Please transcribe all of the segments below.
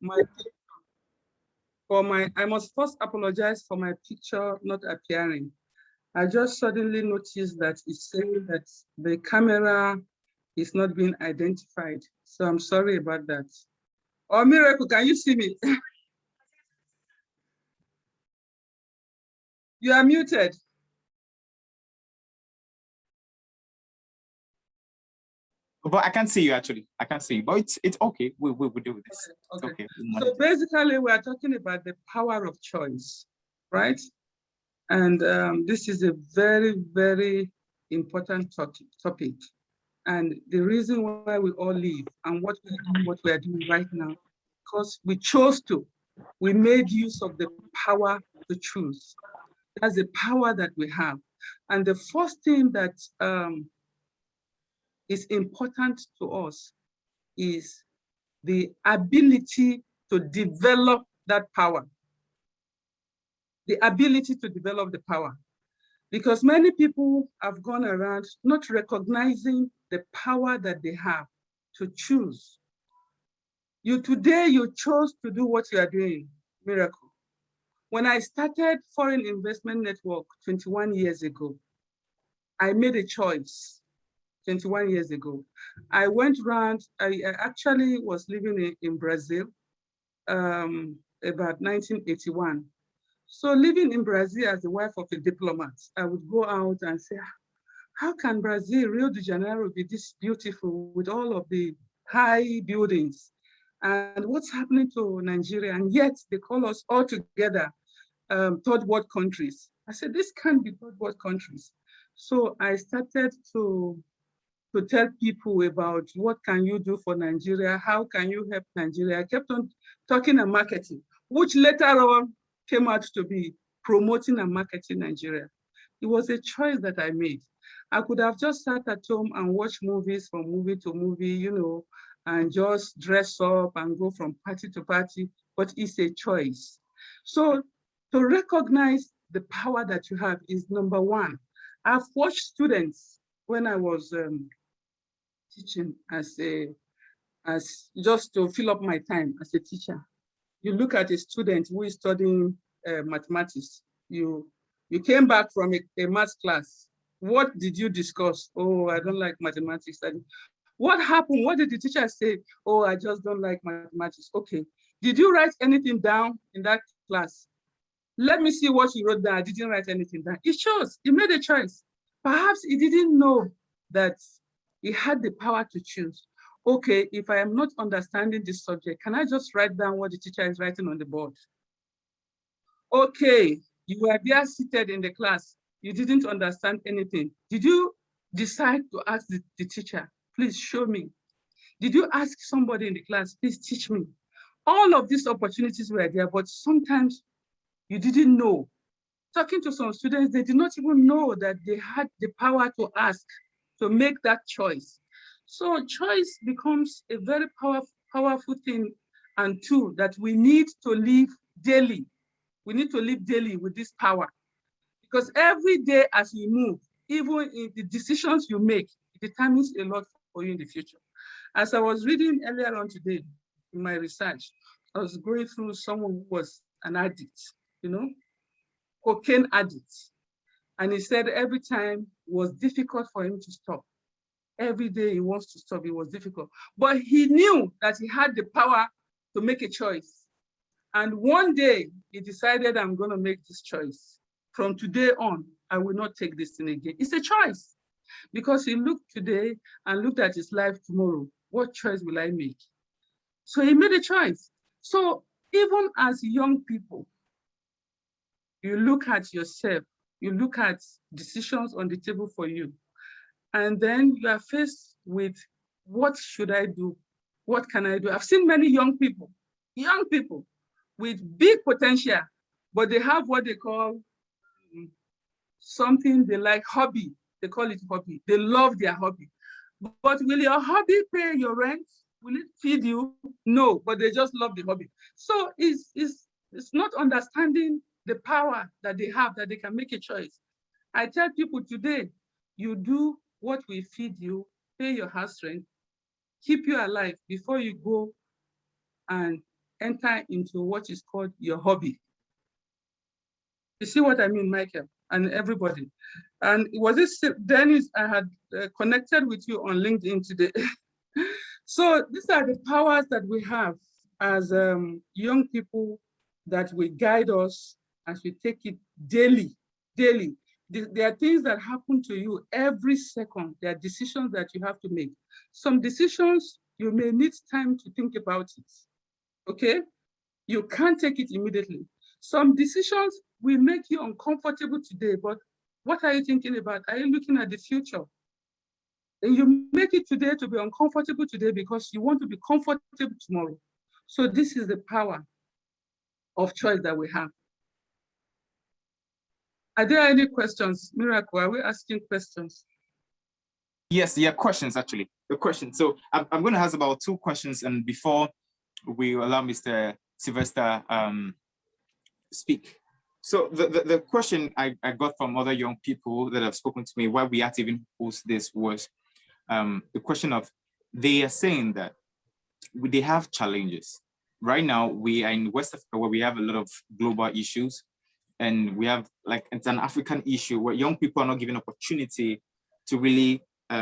my I must first apologize for my picture not appearing. I just suddenly noticed that it's saying that the camera is not being identified. So I'm sorry about that. Oh, Miracle, can you see me? You are muted. But I can't see you actually. I can't see you, but it's okay. We'll deal with this. Okay. Okay. So basically, we are talking about the power of choice, right? And this is a very, very important topic. And the reason why we all live and what we are doing right now, because we chose to, we made use of the power to choose. That's the power that we have. And the first thing that is important to us is the ability to develop that power. The ability to develop the power. Because many people have gone around not recognizing the power that they have to choose. Today, you chose to do what you are doing, Miracle. When I started Foreign Investment Network 21 years ago, I made a choice 21 years ago. I went around, I actually was living in Brazil about 1981. So living in Brazil as the wife of a diplomat, I would go out and say, how can Brazil, Rio de Janeiro be this beautiful with all of the high buildings? And what's happening to Nigeria? And yet they call us all together third world countries. I said, this can't be third world countries. So I started to tell people about what can you do for Nigeria? How can you help Nigeria? I kept on talking and marketing, which later on came out to be promoting and marketing Nigeria. It was a choice that I made. I could have just sat at home and watched movies from movie to movie, you know, and just dress up and go from party to party, but it's a choice. So to recognize the power that you have is number one. I've watched students when I was teaching as just to fill up my time as a teacher. You look at a student who is studying mathematics. You came back from a math class. What did you discuss? Oh, I don't like mathematics. What happened? What did the teacher say? Oh, I just don't like mathematics. Okay. Did you write anything down in that class? Let me see what you wrote down. I didn't write anything down. It shows he made a choice. Perhaps he didn't know that he had the power to choose. Okay, if I am not understanding this subject, can I just write down what the teacher is writing on the board? Okay, you were there seated in the class. You didn't understand anything. Did you decide to ask the teacher, please show me? Did you ask somebody in the class, please teach me? All of these opportunities were there, but sometimes you didn't know. Talking to some students, they did not even know that they had the power to ask, to make that choice. So choice becomes a very powerful thing and tool that we need to live daily. We need to live daily with this power. Because every day as you move, even in the decisions you make, it determines a lot for you in the future. As I was reading earlier on today in my research, I was going through someone who was an addict, you know, cocaine addict. And he said every time it was difficult for him to stop. Every day he wants to stop, it was difficult. But he knew that he had the power to make a choice. And one day he decided, I'm going to make this choice. From today on, I will not take this thing again. It's a choice. Because he looked today and looked at his life tomorrow. What choice will I make? So he made a choice. So even as young people, you look at yourself, you look at decisions on the table for you, and then you are faced with, what should I do? What can I do? I've seen many young people with big potential, but they have what they call something they like, hobby. They call it hobby. They love their hobby. But will your hobby pay your rent? Will it feed you? No, but they just love the hobby. So it's not understanding the power that they have, that they can make a choice. I tell people today, you do what will feed you, pay your house rent, keep you alive before you go and enter into what is called your hobby. You see what I mean, Michael, and everybody. And was this Dennis? I had connected with you on LinkedIn today. So these are the powers that we have as young people that will guide us as we take it daily, daily. There are things that happen to you every second. There are decisions that you have to make. Some decisions, you may need time to think about it, okay? You can't take it immediately. Some decisions will make you uncomfortable today, but what are you thinking about? Are you looking at the future? And you make it today to be uncomfortable today because you want to be comfortable tomorrow. So this is the power of choice that we have. Are there any questions? Miracle, are we asking questions? Yes, yeah, questions actually. The question. So I'm going to ask about 2 questions, and before we allow Mr. Sylvester speak. So the question I got from other young people that have spoken to me why we had to even post this was the question of, they are saying that they have challenges. Right now, we are in West Africa where we have a lot of global issues, and we have, like, it's an African issue where young people are not given opportunity to really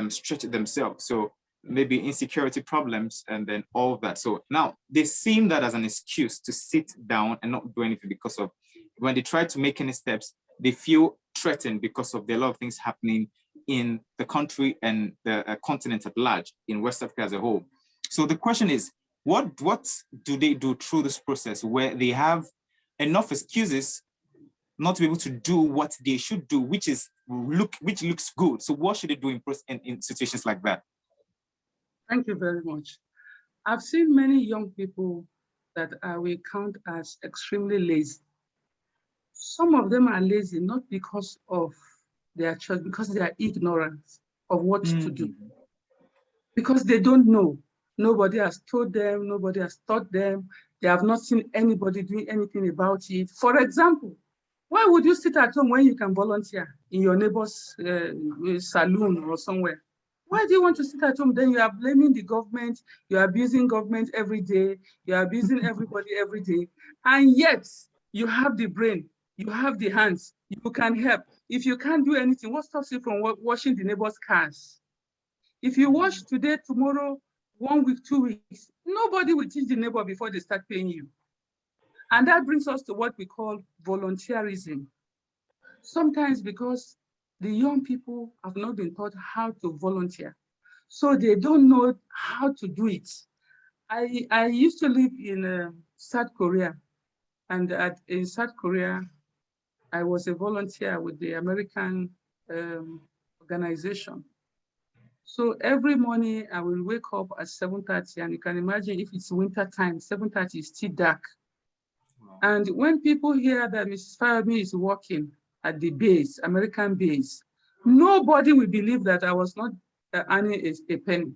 stretch themselves. So maybe insecurity problems and then all of that. So now they seem that as an excuse to sit down and not do anything, because of when they try to make any steps, they feel threatened because of the lot of things happening in the country and the continent at large, in West Africa as a whole. So the question is, what do they do through this process where they have enough excuses not to be able to do what they should do, which looks good? So what should they do in situations like that? Thank you very much. I've seen many young people that we count as extremely lazy. Some of them are lazy not because of their choice, because they are ignorant of what to do, because they don't know. Nobody has told them, nobody has taught them. They have not seen anybody doing anything about it. For example, why would you sit at home when you can volunteer in your neighbor's saloon or somewhere? Why do you want to sit at home? Then you are blaming the government, you are abusing government every day, you are abusing everybody every day, and yet you have the brain, you have the hands, you can help. If you can't do anything, what stops you from washing the neighbor's cars? If you wash today, tomorrow, 1 week, 2 weeks, nobody will teach the neighbor before they start paying you. And that brings us to what we call volunteerism. Sometimes because the young people have not been taught how to volunteer, so they don't know how to do it. I used to live in South Korea, and in South Korea, I was a volunteer with the American organization. So every morning I will wake up at 7:30, and you can imagine if it's winter time, 7:30 is still dark. Wow. And when people hear that Mrs. Fayemi is working at the base, American base, nobody will believe that I was not earning a penny.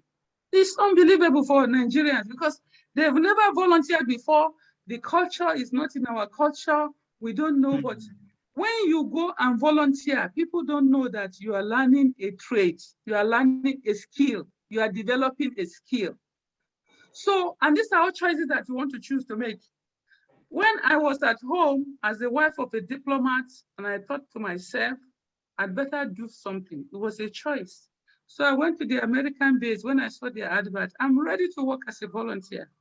It's unbelievable for Nigerians because they've never volunteered before. The culture is not in our culture. We don't know, but when you go and volunteer, people don't know that you are learning a trade, you are learning a skill, you are developing a skill. So, and these are all choices that you want to choose to make. When I was at home as the wife of a diplomat, and I thought to myself, I'd better do something. It was a choice. So I went to the American base. When I saw their advert, I'm ready to work as a volunteer.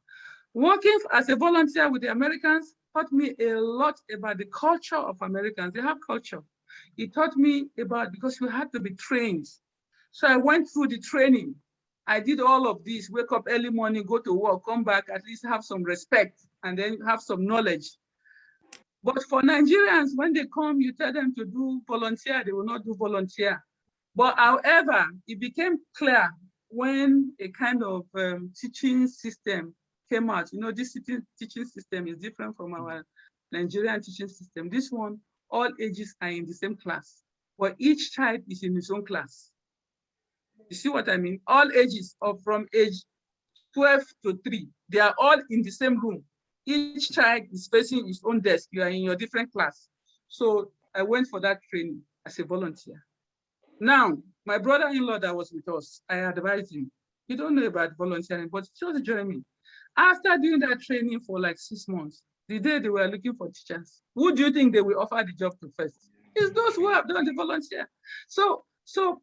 Working as a volunteer with the Americans taught me a lot about the culture of Americans. They have culture. It taught me about, because you had to be trained. So I went through the training. I did all of this, wake up early morning, go to work, come back, at least have some respect, and then have some knowledge. But for Nigerians, when they come, you tell them to do volunteer, they will not do volunteer. But however, it became clear when a kind of teaching system came out. You know, this teaching system is different from our Nigerian teaching system. This one, all ages are in the same class, but each child is in his own class. You see what I mean? All ages of from age 12 to 3, they are all in the same room. Each child is facing his own desk. You are in your different class. So I went for that training as a volunteer. Now, my brother-in-law that was with us, I advised him, you don't know about volunteering, but just join me. After doing that training for like 6 months, the day they were looking for teachers, who do you think they will offer the job to first? It's those who have done the volunteer. So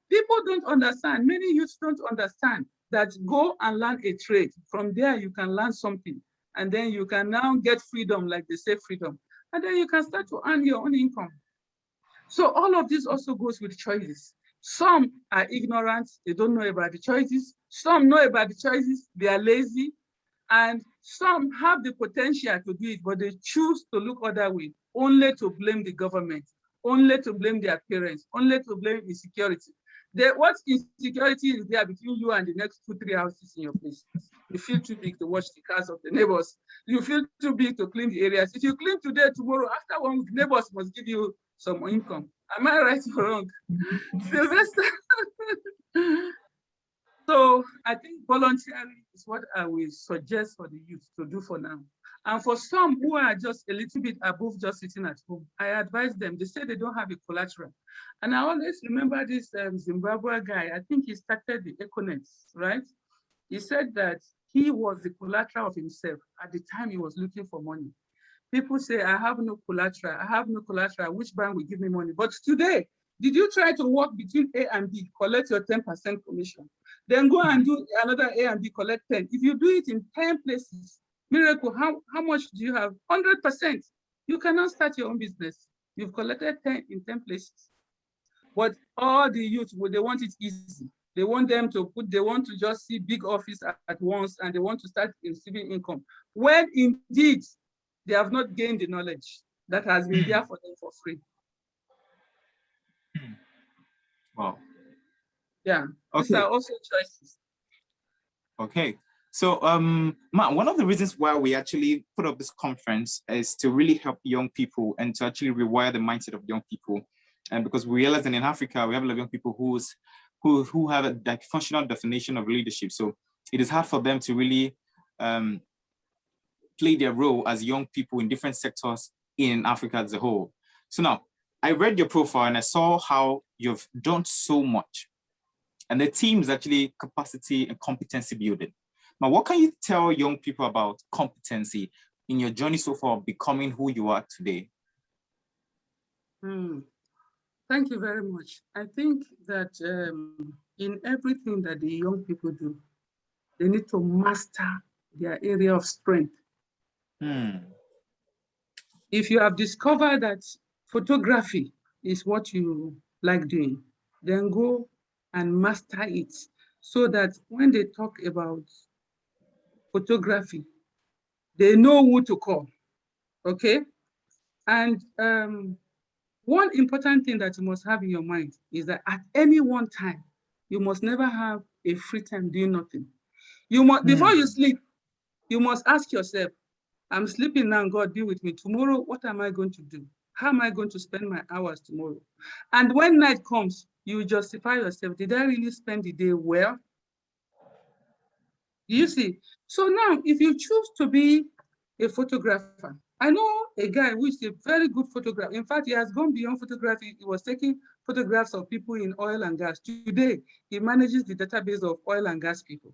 people don't understand, many youths don't understand that go and learn a trade. From there, you can learn something. And then you can now get freedom, like they say freedom. And then you can start to earn your own income. So all of this also goes with choices. Some are ignorant, they don't know about the choices. Some know about the choices, they are lazy. And some have the potential to do it, but they choose to look other way, only to blame the government, only to blame their parents, only to blame insecurity. What insecurity is there between you and the next 2-3 houses in your place? You feel too big to watch the cars of the neighbors. You feel too big to clean the areas. If you clean today, tomorrow, after 1 week, neighbors must give you some income. Am I right or wrong? Sylvester. So I think volunteering is what I will suggest for the youth to do for now. And for some who are just a little bit above just sitting at home, I advise them, they say they don't have a collateral. And I always remember this Zimbabwe guy, I think he started the Econet, right? He said that he was the collateral of himself at the time he was looking for money. People say, I have no collateral, I have no collateral, which bank will give me money? But today, did you try to work between A and B, collect your 10% commission, then go and do another A and B, collect 10? If you do it in 10 places, miracle, how much do you have? 100%. You cannot start your own business. You've collected 10 in 10 places. But all the youth, they want it easy. They want them to they want to just see big office at once, and they want to start receiving income. When indeed, they have not gained the knowledge that has been there for them for free. Wow. Yeah, okay. These are also choices. Okay. So, Matt, one of the reasons why we actually put up this conference is to really help young people and to actually rewire the mindset of young people. And because we realize that in Africa, we have a lot of young people who have a functional definition of leadership. So it is hard for them to really play their role as young people in different sectors in Africa as a whole. So now, I read your profile and I saw how you've done so much. And the team is actually capacity and competency building. Now, what can you tell young people about competency in your journey so far of becoming who you are today? Thank you very much. I think that in everything that the young people do, they need to master their area of strength. If you have discovered that photography is what you like doing, then go and master it so that when they talk about photography, they know who to call, okay? And one important thing that you must have in your mind is that at any one time, you must never have a free time doing nothing. You must, before you sleep, you must ask yourself, I'm sleeping now, God, be with me. Tomorrow, what am I going to do? How am I going to spend my hours tomorrow? And when night comes, you justify yourself. Did I really spend the day well? You see? So now, if you choose to be a photographer, I know a guy who is a very good photographer. In fact, he has gone beyond photography. He was taking photographs of people in oil and gas. Today, he manages the database of oil and gas people.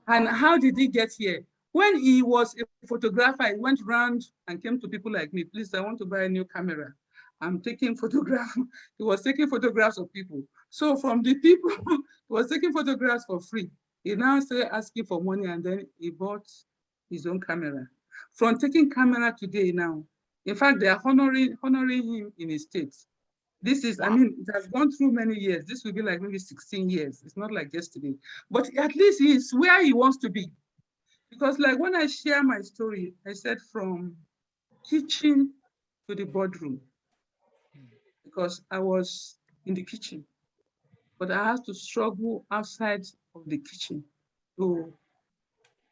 And how did he get here? When he was a photographer, he went around and came to people like me, please, I want to buy a new camera. I'm taking photographs. He was taking photographs of people. So from the people, he was taking photographs for free. He now started asking for money, and then he bought his own camera. From taking camera today now, in fact, they are honoring him in his state. This is, I mean, it has gone through many years. This will be like maybe 16 years. It's not like yesterday. But at least he's where he wants to be. Because like when I share my story, I said from kitchen to the boardroom. Because I was in the kitchen. But I had to struggle outside of the kitchen to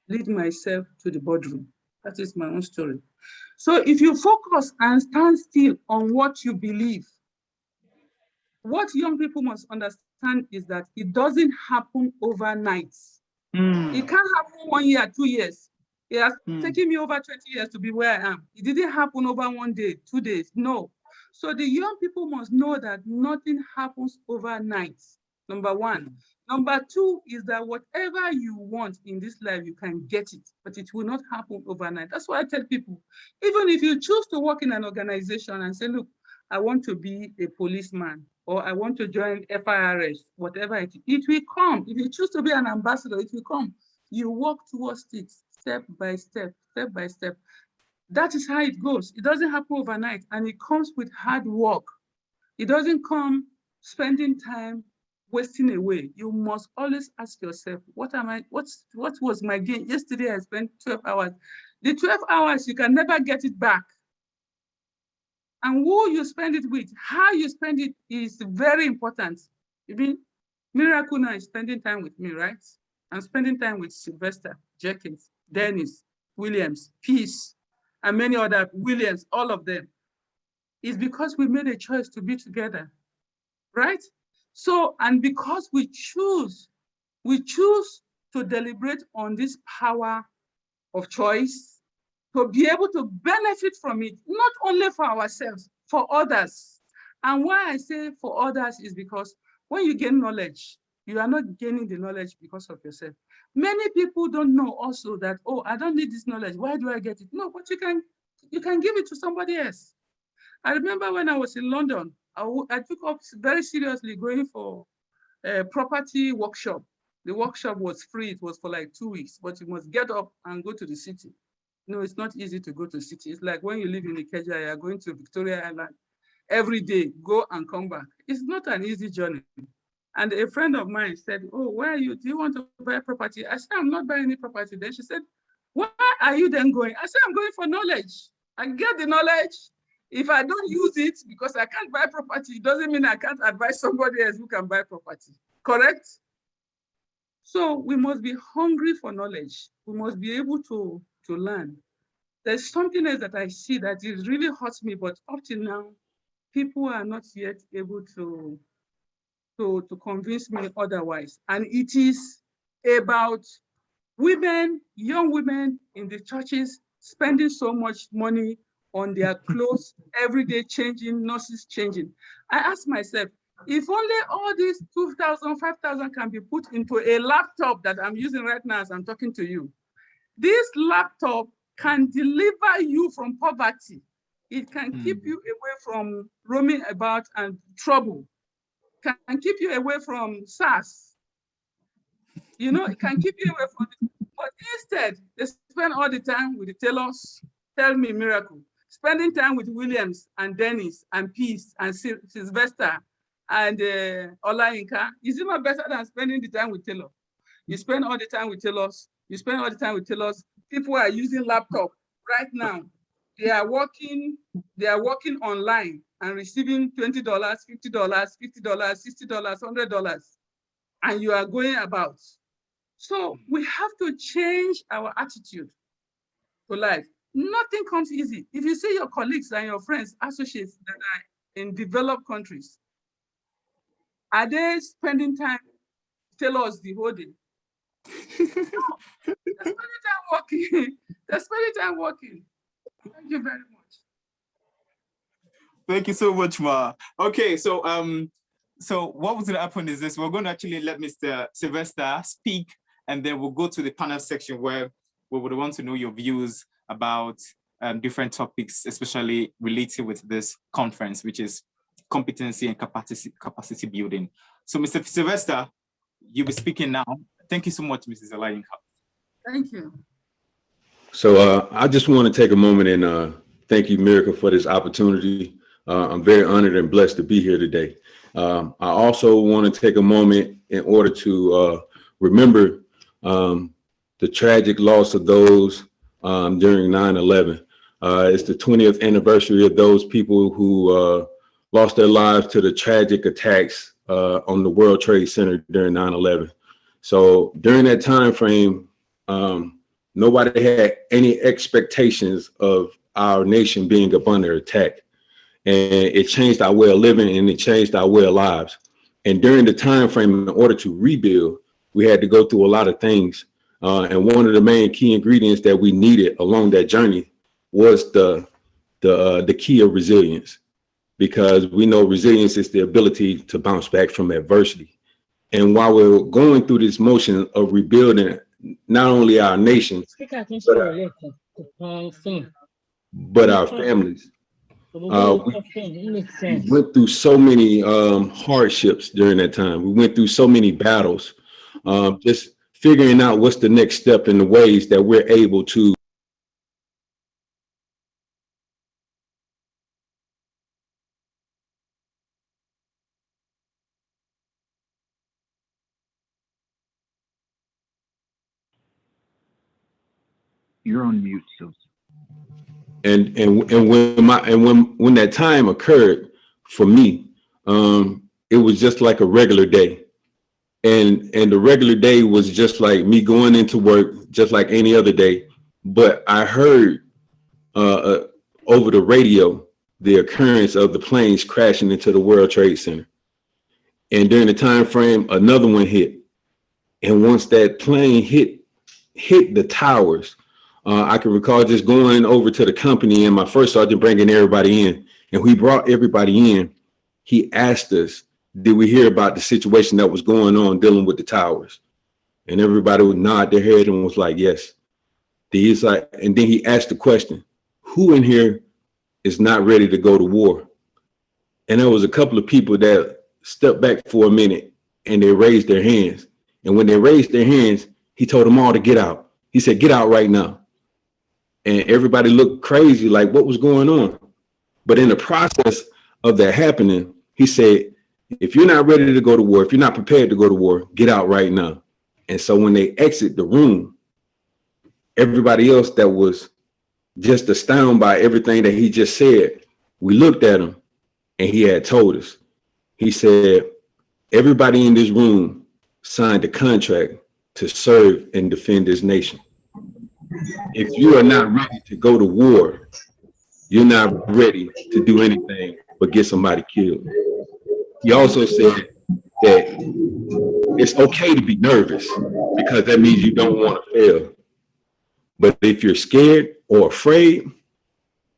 lead myself to the boardroom. That is my own story. So if you focus and stand still on what you believe, what young people must understand is that it doesn't happen overnight. It can't happen 1 year, 2 years. It has taken me over 20 years to be where I am. It didn't happen over 1 day, 2 days, no. So the young people must know that nothing happens overnight, number one. Number two is that whatever you want in this life, you can get it, but it will not happen overnight. That's why I tell people, even if you choose to work in an organization and say, look, I want to be a policeman, or I want to join FIRS, whatever it will come. If you choose to be an ambassador, it will come. You walk towards it step by step, step by step. That is how it goes. It doesn't happen overnight, and it comes with hard work. It doesn't come spending time wasting away. You must always ask yourself, what was my gain? Yesterday I spent 12 hours. The 12 hours, you can never get it back. And who you spend it with, how you spend it is very important. You mean, Miracle now is spending time with me, right? I'm spending time with Sylvester, Jenkins, Dennis, Williams, Peace, and many other Williams, all of them. It's because we made a choice to be together, right? So, and because we choose to deliberate on this power of choice, to be able to benefit from it, not only for ourselves, for others. And why I say for others is because when you gain knowledge, you are not gaining the knowledge because of yourself. Many people don't know also that, oh, I don't need this knowledge. Why do I get it? No, but you can give it to somebody else. I remember when I was in London, I took up very seriously going for a property workshop. The workshop was free. It was for like 2 weeks, but you must get up and go to the city. No, it's not easy to go to the city. It's like when you live in Ikeja, you're going to Victoria Island every day, go and come back. It's not an easy journey. And a friend of mine said, oh, where are you? Do you want to buy property? I said, I'm not buying any property. Then she said, where are you then going? I said, I'm going for knowledge. I get the knowledge. If I don't use it because I can't buy property, it doesn't mean I can't advise somebody else who can buy property. Correct? So we must be hungry for knowledge. We must be able to learn. There's something else that I see that is really hurts me, but up till now, people are not yet able to convince me otherwise. And it is about women, young women in the churches spending so much money on their clothes, every day changing, nurses changing. I ask myself, if only all these 2,000, 5,000 can be put into a laptop that I'm using right now as I'm talking to you, this laptop can deliver you from poverty. It can keep you away from roaming about and trouble. Can keep you away from SARS. You know, it can keep you away from it. But instead, they spend all the time with the tailors. Tell me, Miracle. Spending time with Williams and Dennis and Peace and Sylvester and Olayinka, is it not better than spending the time with tailors? You spend all the time with tailors. You spend all the time with tailors. People are using laptop right now. They are working online and receiving $20, $50, $50, $60, $100, and you are going about. So we have to change our attitude to life. Nothing comes easy. If you see your colleagues and your friends, associates that are in developed countries, are they spending time, tell us the whole day? No, they're spending time working. They're spending time working. Thank you very much. Thank you so much, Ma. Okay, so what was going to happen is this: we're going to actually let Mr. Sylvester speak, and then we'll go to the panel section where we would want to know your views about different topics, especially related with this conference, which is competency and capacity building. So, Mr. Sylvester, you'll be speaking now. Thank you so much, Mrs. Olayinka. Thank you. So I just want to take a moment and thank you, Miracle, for this opportunity. I'm very honored and blessed to be here today. I also want to take a moment in order to remember the tragic loss of those during 9/11. It's the 20th anniversary of those people who lost their lives to the tragic attacks on the World Trade Center during 9/11. So during that time frame, nobody had any expectations of our nation being up under attack. And it changed our way of living, and it changed our way of lives. And during the time frame, in order to rebuild, we had to go through a lot of things. And one of the main key ingredients that we needed along that journey was the key of resilience, because we know resilience is the ability to bounce back from adversity. And while we're going through this motion of rebuilding not only our nation, but our families, we went through so many hardships during that time. We went through so many battles, just figuring out what's the next step in the ways that we're able to You're on mute, so. and when that time occurred for me, it was just like a regular day. And the regular day was just like me going into work, just like any other day. But I heard over the radio the occurrence of the planes crashing into the World Trade Center. And during the time frame, another one hit. And once that plane hit the towers, I can recall just going over to the company, and my first sergeant bringing everybody in. And we brought everybody in. He asked us, did we hear about the situation that was going on dealing with the towers? And everybody would nod their head and was like, yes. He's like, and then he asked the question, who in here is not ready to go to war? And there was a couple of people that stepped back for a minute and they raised their hands. And when they raised their hands, he told them all to get out. He said, get out right now. And everybody looked crazy, like what was going on? But in the process of that happening, he said, if you're not ready to go to war, if you're not prepared to go to war, get out right now. And so when they exit the room, everybody else that was just astounded by everything that he just said, we looked at him and he had told us. He said, everybody in this room signed a contract to serve and defend this nation. If you are not ready to go to war, you're not ready to do anything but get somebody killed. He also said that it's okay to be nervous because that means you don't want to fail. But if you're scared or afraid,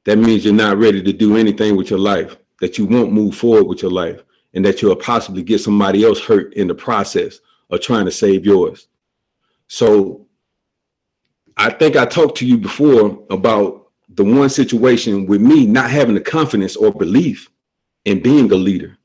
that means you're not ready to do anything with your life, that you won't move forward with your life, and that you'll possibly get somebody else hurt in the process of trying to save yours. So I think I talked to you before about the one situation with me not having the confidence or belief in being a leader.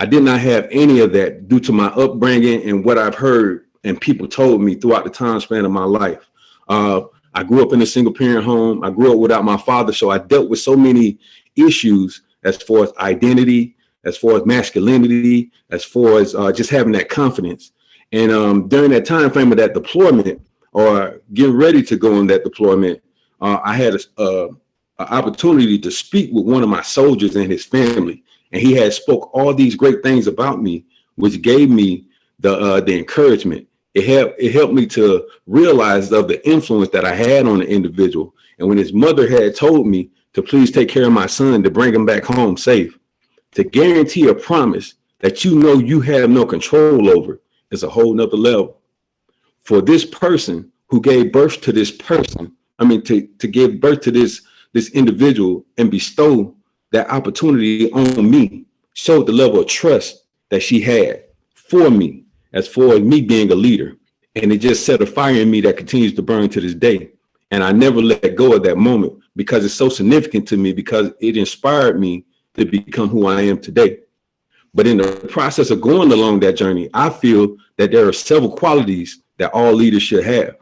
I did not have any of that due to my upbringing and what I've heard and people told me throughout the time span of my life. I grew up in a single parent home. I grew up without my father. So I dealt with so many issues as far as identity, as far as masculinity, as far as just having that confidence. And during that time frame of that deployment or getting ready to go on that deployment, I had an opportunity to speak with one of my soldiers and his family. And he had spoke all these great things about me, which gave me the encouragement. It helped me to realize of the influence that I had on the individual. And when his mother had told me to please take care of my son, to bring him back home safe, to guarantee a promise that you know you have no control over is a whole nother level. For this person who gave birth to this person, to give birth to this individual and bestow that opportunity on me, showed the level of trust that she had for me as far as me being a leader. And it just set a fire in me that continues to burn to this day. And I never let go of that moment because it's so significant to me, because it inspired me to become who I am today. But in the process of going along that journey, I feel that there are several qualities that all leaders should have.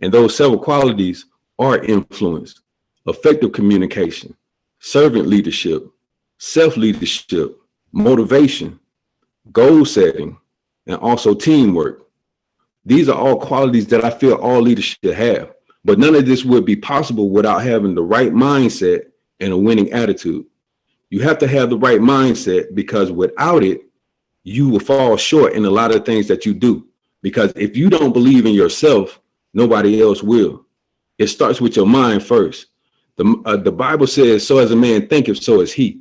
And those several qualities are influence, effective communication, servant leadership, self-leadership, motivation, goal setting, and also teamwork. These are all qualities that I feel all leaders should have. But none of this would be possible without having the right mindset and a winning attitude. You have to have the right mindset, because without it, you will fall short in a lot of things that you do. Because if you don't believe in yourself, nobody else will. It starts with your mind first. The Bible says, so as a man thinketh, so is he.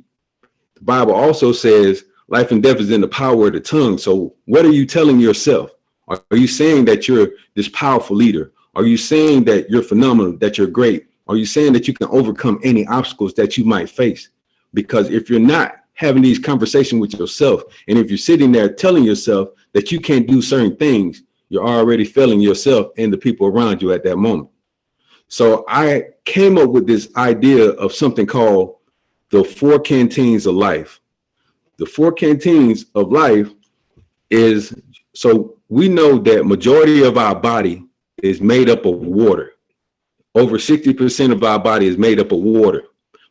The Bible also says, life and death is in the power of the tongue. So what are you telling yourself? Are you saying that you're this powerful leader? Are you saying that you're phenomenal, that you're great? Are you saying that you can overcome any obstacles that you might face? Because if you're not having these conversations with yourself, and if you're sitting there telling yourself that you can't do certain things, you're already failing yourself and the people around you at that moment. So I came up with this idea of something called the 4 canteens of life. The 4 canteens of life is, so we know that majority of our body is made up of water. Over 60% of our body is made up of water.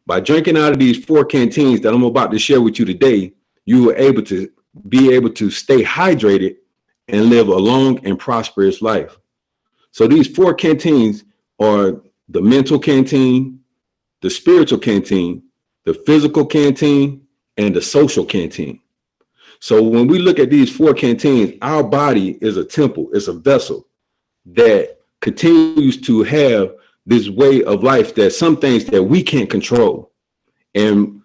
By drinking out of these 4 canteens that I'm about to share with you today, you will be able to stay hydrated and live a long and prosperous life. So these 4 canteens are the mental canteen, the spiritual canteen, the physical canteen, and the social canteen. So when we look at these 4 canteens, our body is a temple, it's a vessel that continues to have this way of life, that some things that we can't control. And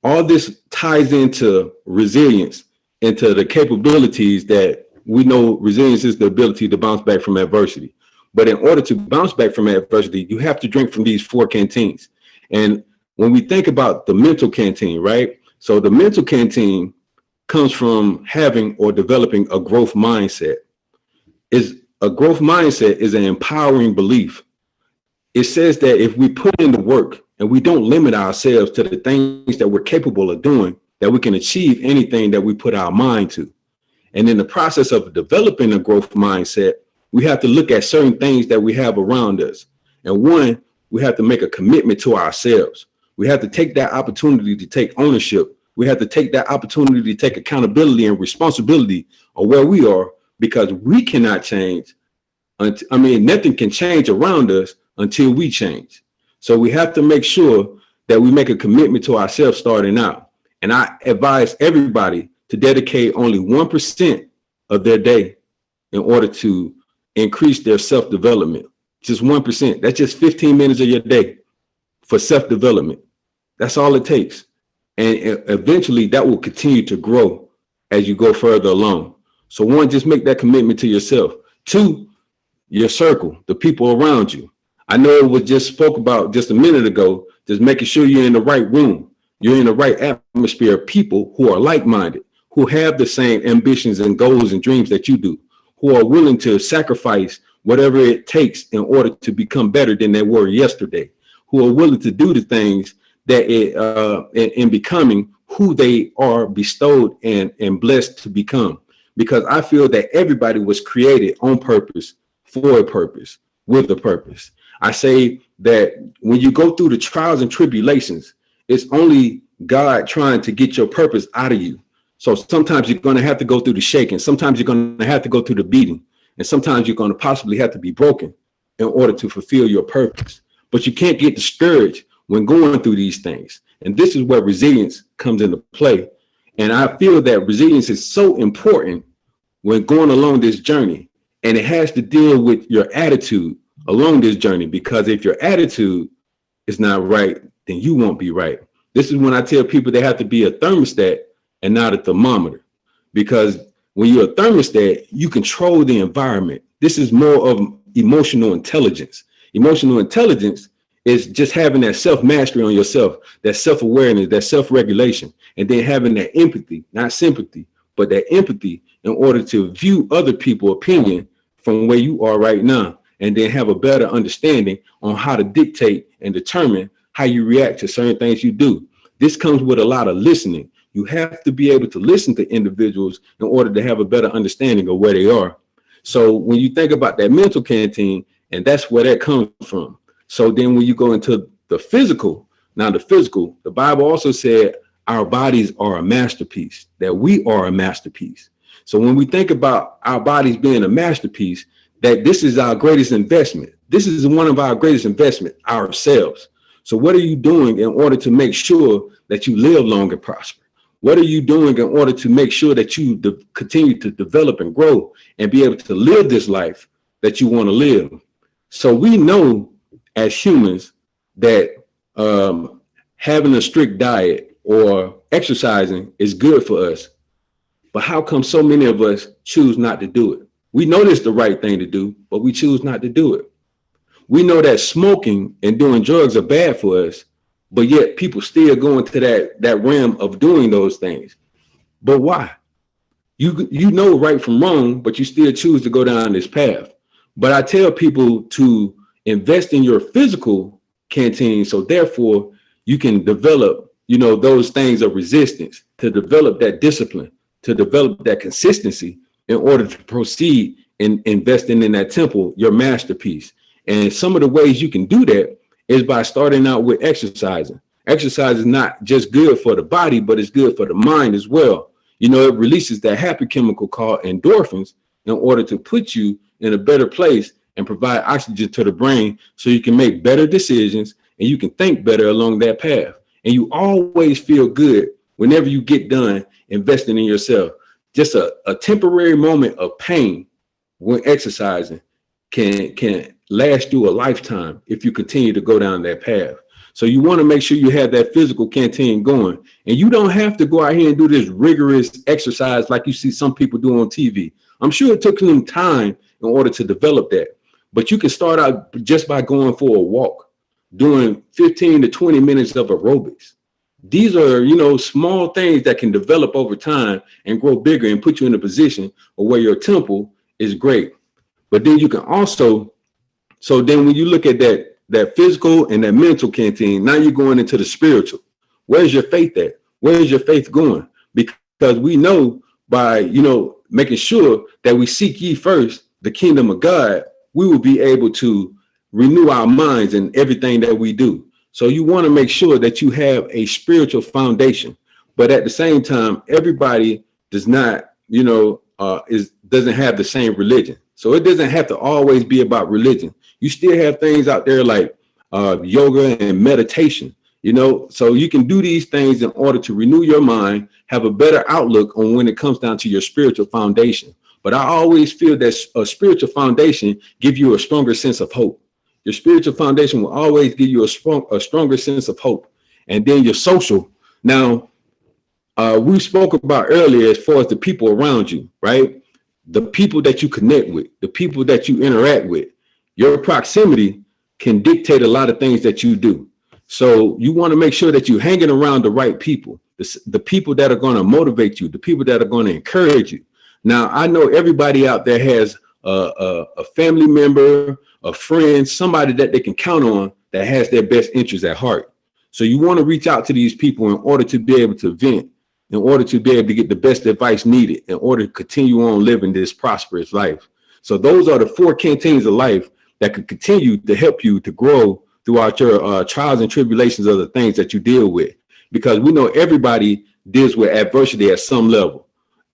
all this ties into resilience, into the capabilities that we know. Resilience is the ability to bounce back from adversity. But in order to bounce back from adversity, you have to drink from these 4 canteens. And when we think about the mental canteen, right? So the mental canteen comes from having or developing a growth mindset. A growth mindset is an empowering belief. It says that if we put in the work and we don't limit ourselves to the things that we're capable of doing, that we can achieve anything that we put our mind to. And in the process of developing a growth mindset, we have to look at certain things that we have around us. And one, we have to make a commitment to ourselves. We have to take that opportunity to take ownership. We have to take that opportunity to take accountability and responsibility of where we are, because we cannot change. Nothing can change around us until we change. So we have to make sure that we make a commitment to ourselves starting out. And I advise everybody to dedicate only 1% of their day in order to increase their self-development. Just 1%. That's just 15 minutes of your day for self-development. That's all it takes. And eventually that will continue to grow as you go further along. So 1, just make that commitment to yourself. 2, your circle, the people around you. I know it was just spoke about just a minute ago, just making sure you're in the right room. You're in the right atmosphere of people who are like-minded, who have the same ambitions and goals and dreams that you do, who are willing to sacrifice whatever it takes in order to become better than they were yesterday, who are willing to do the things that in becoming who they are bestowed and blessed to become. Because I feel that everybody was created on purpose, for a purpose, with a purpose. I say that when you go through the trials and tribulations, it's only God trying to get your purpose out of you. So sometimes you're going to have to go through the shaking. Sometimes you're going to have to go through the beating. And sometimes you're going to possibly have to be broken in order to fulfill your purpose. But you can't get discouraged when going through these things. And this is where resilience comes into play. And I feel that resilience is so important when going along this journey. And it has to deal with your attitude along this journey, because if your attitude is not right, then you won't be right. This is when I tell people they have to be a thermostat and not a thermometer, because when you're a thermostat, you control the environment. This is more of emotional intelligence. Emotional intelligence is just having that self-mastery on yourself, that self-awareness, that self-regulation, and then having that empathy, not sympathy, but that empathy in order to view other people's opinion from where you are right now, and then have a better understanding on how to dictate and determine how you react to certain things you do. This comes with a lot of listening. You have to be able to listen to individuals in order to have a better understanding of where they are. So when you think about that mental canteen, and that's where that comes from. So then when you go into the physical, the Bible also said our bodies are a masterpiece, that we are a masterpiece. So when we think about our bodies being a masterpiece, that this is our greatest investment. This is one of our greatest investment, ourselves. So what are you doing in order to make sure that you live long and prosper? What are you doing in order to make sure that you continue to develop and grow and be able to live this life that you want to live? So we know as humans that having a strict diet or exercising is good for us. But how come so many of us choose not to do it? We know this is the right thing to do, but we choose not to do it. We know that smoking and doing drugs are bad for us, but yet people still go into that realm of doing those things. But why? you know right from wrong, but you still choose to go down this path. But I tell people to invest in your physical canteen, so therefore you can develop, those things of resistance, to develop that discipline, to develop that consistency in order to proceed in investing in that temple, your masterpiece. And some of the ways you can do that is by starting out with exercising. Exercise is not just good for the body, but it's good for the mind as well. It releases that happy chemical called endorphins in order to put you in a better place and provide oxygen to the brain so you can make better decisions and you can think better along that path. And you always feel good whenever you get done investing in yourself. Just a temporary moment of pain when exercising can last you a lifetime if you continue to go down that path. So you want to make sure you have that physical canteen going, and you don't have to go out here and do this rigorous exercise like you see some people do on TV. I'm sure it took them time in order to develop that, but you can start out just by going for a walk, doing 15 to 20 minutes of aerobics. These are, small things that can develop over time and grow bigger and put you in a position where your temple is great. But then you can also, so then when you look at that physical and that mental canteen, now you're going into the spiritual. Where's your faith at? Where's your faith going? Because we know by, making sure that we seek ye first the kingdom of God, we will be able to renew our minds in everything that we do. So you want to make sure that you have a spiritual foundation, but at the same time, everybody does not, doesn't have the same religion. So it doesn't have to always be about religion. You still have things out there like yoga and meditation, so you can do these things in order to renew your mind, have a better outlook on when it comes down to your spiritual foundation. But I always feel that a spiritual foundation gives you a stronger sense of hope. Your spiritual foundation will always give you a stronger sense of hope. And then your social. Now, we spoke about earlier as far as the people around you, right? The people that you connect with, the people that you interact with, your proximity can dictate a lot of things that you do. So you want to make sure that you're hanging around the right people, the people that are going to motivate you, the people that are going to encourage you. Now, I know everybody out there has a family member, a friend, somebody that they can count on that has their best interests at heart. So you want to reach out to these people in order to be able to vent, in order to be able to get the best advice needed, in order to continue on living this prosperous life. So those are the 4 canteens of life that could continue to help you to grow throughout your trials and tribulations of the things that you deal with. Because we know everybody deals with adversity at some level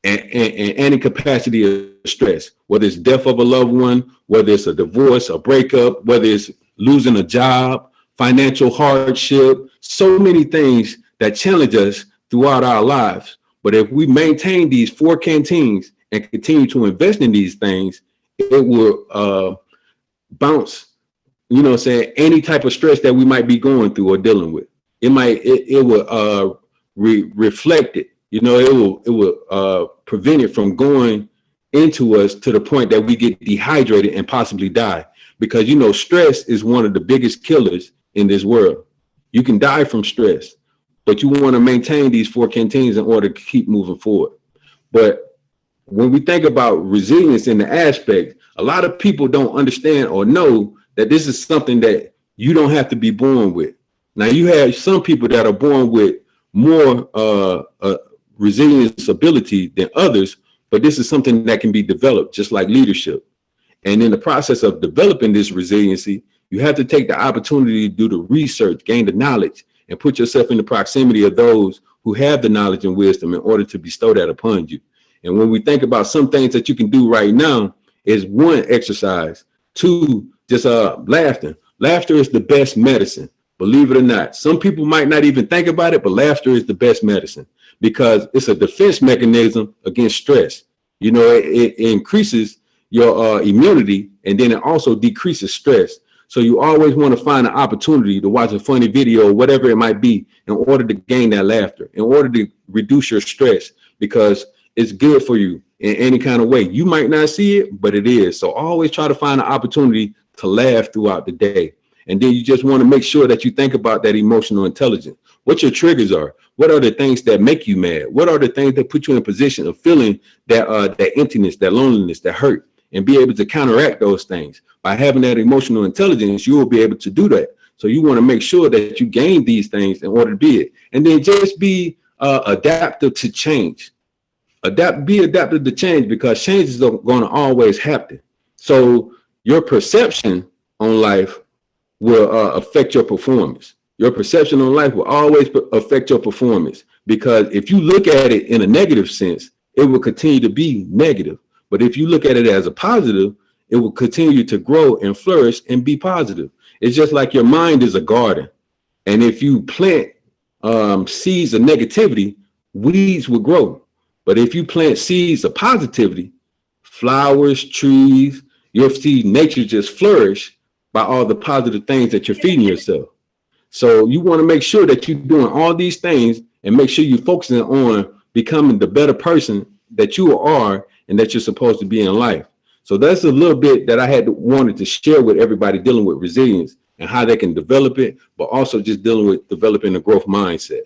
and any capacity of stress, whether it's death of a loved one, whether it's a divorce, a breakup, whether it's losing a job, financial hardship, so many things that challenge us throughout our lives. But if we maintain these 4 canteens and continue to invest in these things, it will bounce, any type of stress that we might be going through or dealing with. It will reflect it. It will prevent it from going into us to the point that we get dehydrated and possibly die. Because, stress is one of the biggest killers in this world. You can die from stress, but you want to maintain these 4 canteens in order to keep moving forward. But when we think about resilience in the aspect, a lot of people don't understand or know that this is something that you don't have to be born with. Now, you have some people that are born with more resilience ability than others, but this is something that can be developed, just like leadership. And in the process of developing this resiliency, you have to take the opportunity to do the research, gain the knowledge, and put yourself in the proximity of those who have the knowledge and wisdom in order to bestow that upon you. And when we think about some things that you can do right now, is 1, exercise, 2, just laughter. Laughter is the best medicine, believe it or not. Some people might not even think about it, but laughter is the best medicine because it's a defense mechanism against stress. It increases your immunity, and then it also decreases stress. So you always want to find an opportunity to watch a funny video or whatever it might be in order to gain that laughter, in order to reduce your stress, because it's good for you in any kind of way. You might not see it, but it is. So always try to find an opportunity to laugh throughout the day. And then you just want to make sure that you think about that emotional intelligence. What your triggers are. What are the things that make you mad? What are the things that put you in a position of feeling that emptiness, that loneliness, that hurt, and be able to counteract those things? By having that emotional intelligence, you will be able to do that. So you want to make sure that you gain these things in order to be it. And then just be adaptive to change. Be adaptive to change, because change is going to always happen. So your perception on life will affect your performance. Your perception on life will always affect your performance, because if you look at it in a negative sense, it will continue to be negative. But if you look at it as a positive, it will continue to grow and flourish and be positive. It's just like your mind is a garden. And if you plant seeds of negativity, weeds will grow. But if you plant seeds of positivity, flowers, trees, you'll see nature just flourish by all the positive things that you're feeding yourself. So you want to make sure that you're doing all these things and make sure you're focusing on becoming the better person that you are and that you're supposed to be in life. So that's a little bit that I wanted to share with everybody dealing with resilience and how they can develop it, but also just dealing with developing a growth mindset.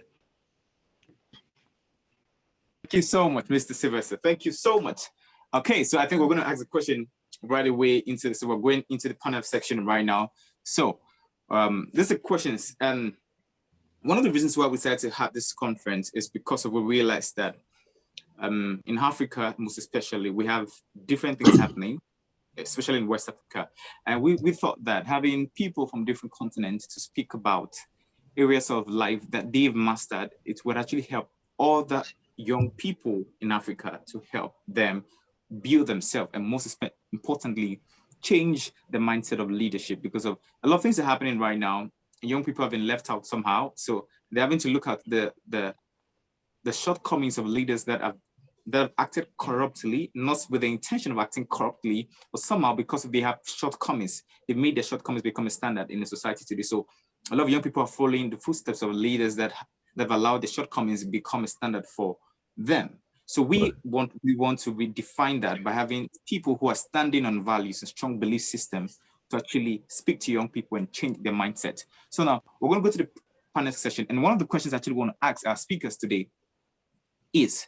Thank you so much, Mr. Sylvester. Thank you so much. Okay, so I think we're going to ask a question right away into this. So we're going into the panel section right now. So this is questions, and one of the reasons why we decided to have this conference is because we realized that in Africa, most especially, we have different things happening, especially in West Africa. And we thought that having people from different continents to speak about areas of life that they've mastered, it would actually help all the young people in Africa to help them build themselves, and most importantly, change the mindset of leadership, because of a lot of things are happening right now. Young people have been left out somehow. So they're having to look at the shortcomings of leaders that have acted corruptly, not with the intention of acting corruptly, but somehow because they have shortcomings, they made their shortcomings become a standard in the society today. So a lot of young people are following the footsteps of leaders that have allowed the shortcomings to become a standard for them. So we want to redefine that by having people who are standing on values and strong belief systems to actually speak to young people and change their mindset. So now we're going to go to the panel session. And one of the questions I actually want to ask our speakers today is,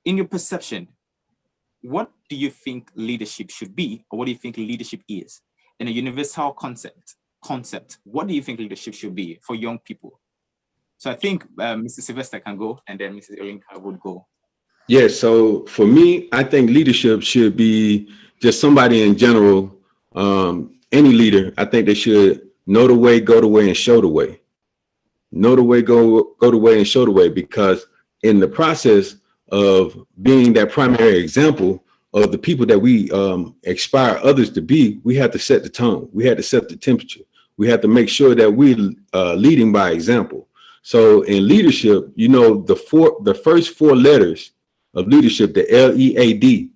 in your perception, what do you think leadership should be, or what do you think leadership is? In a universal concept, what do you think leadership should be for young people? So I think Mr. Sylvester can go, and then Mrs. Olinka would go. Yes. So for me, I think leadership should be just somebody in general. Any leader, I think they should know the way, go the way, and show the way. Know the way, go the way, and show the way, because in the process of being that primary example of the people that we aspire others to be, we have to set the tone. We have to set the temperature. We have to make sure that we're leading by example. So in leadership, you know, the first four letters of leadership, the LEAD,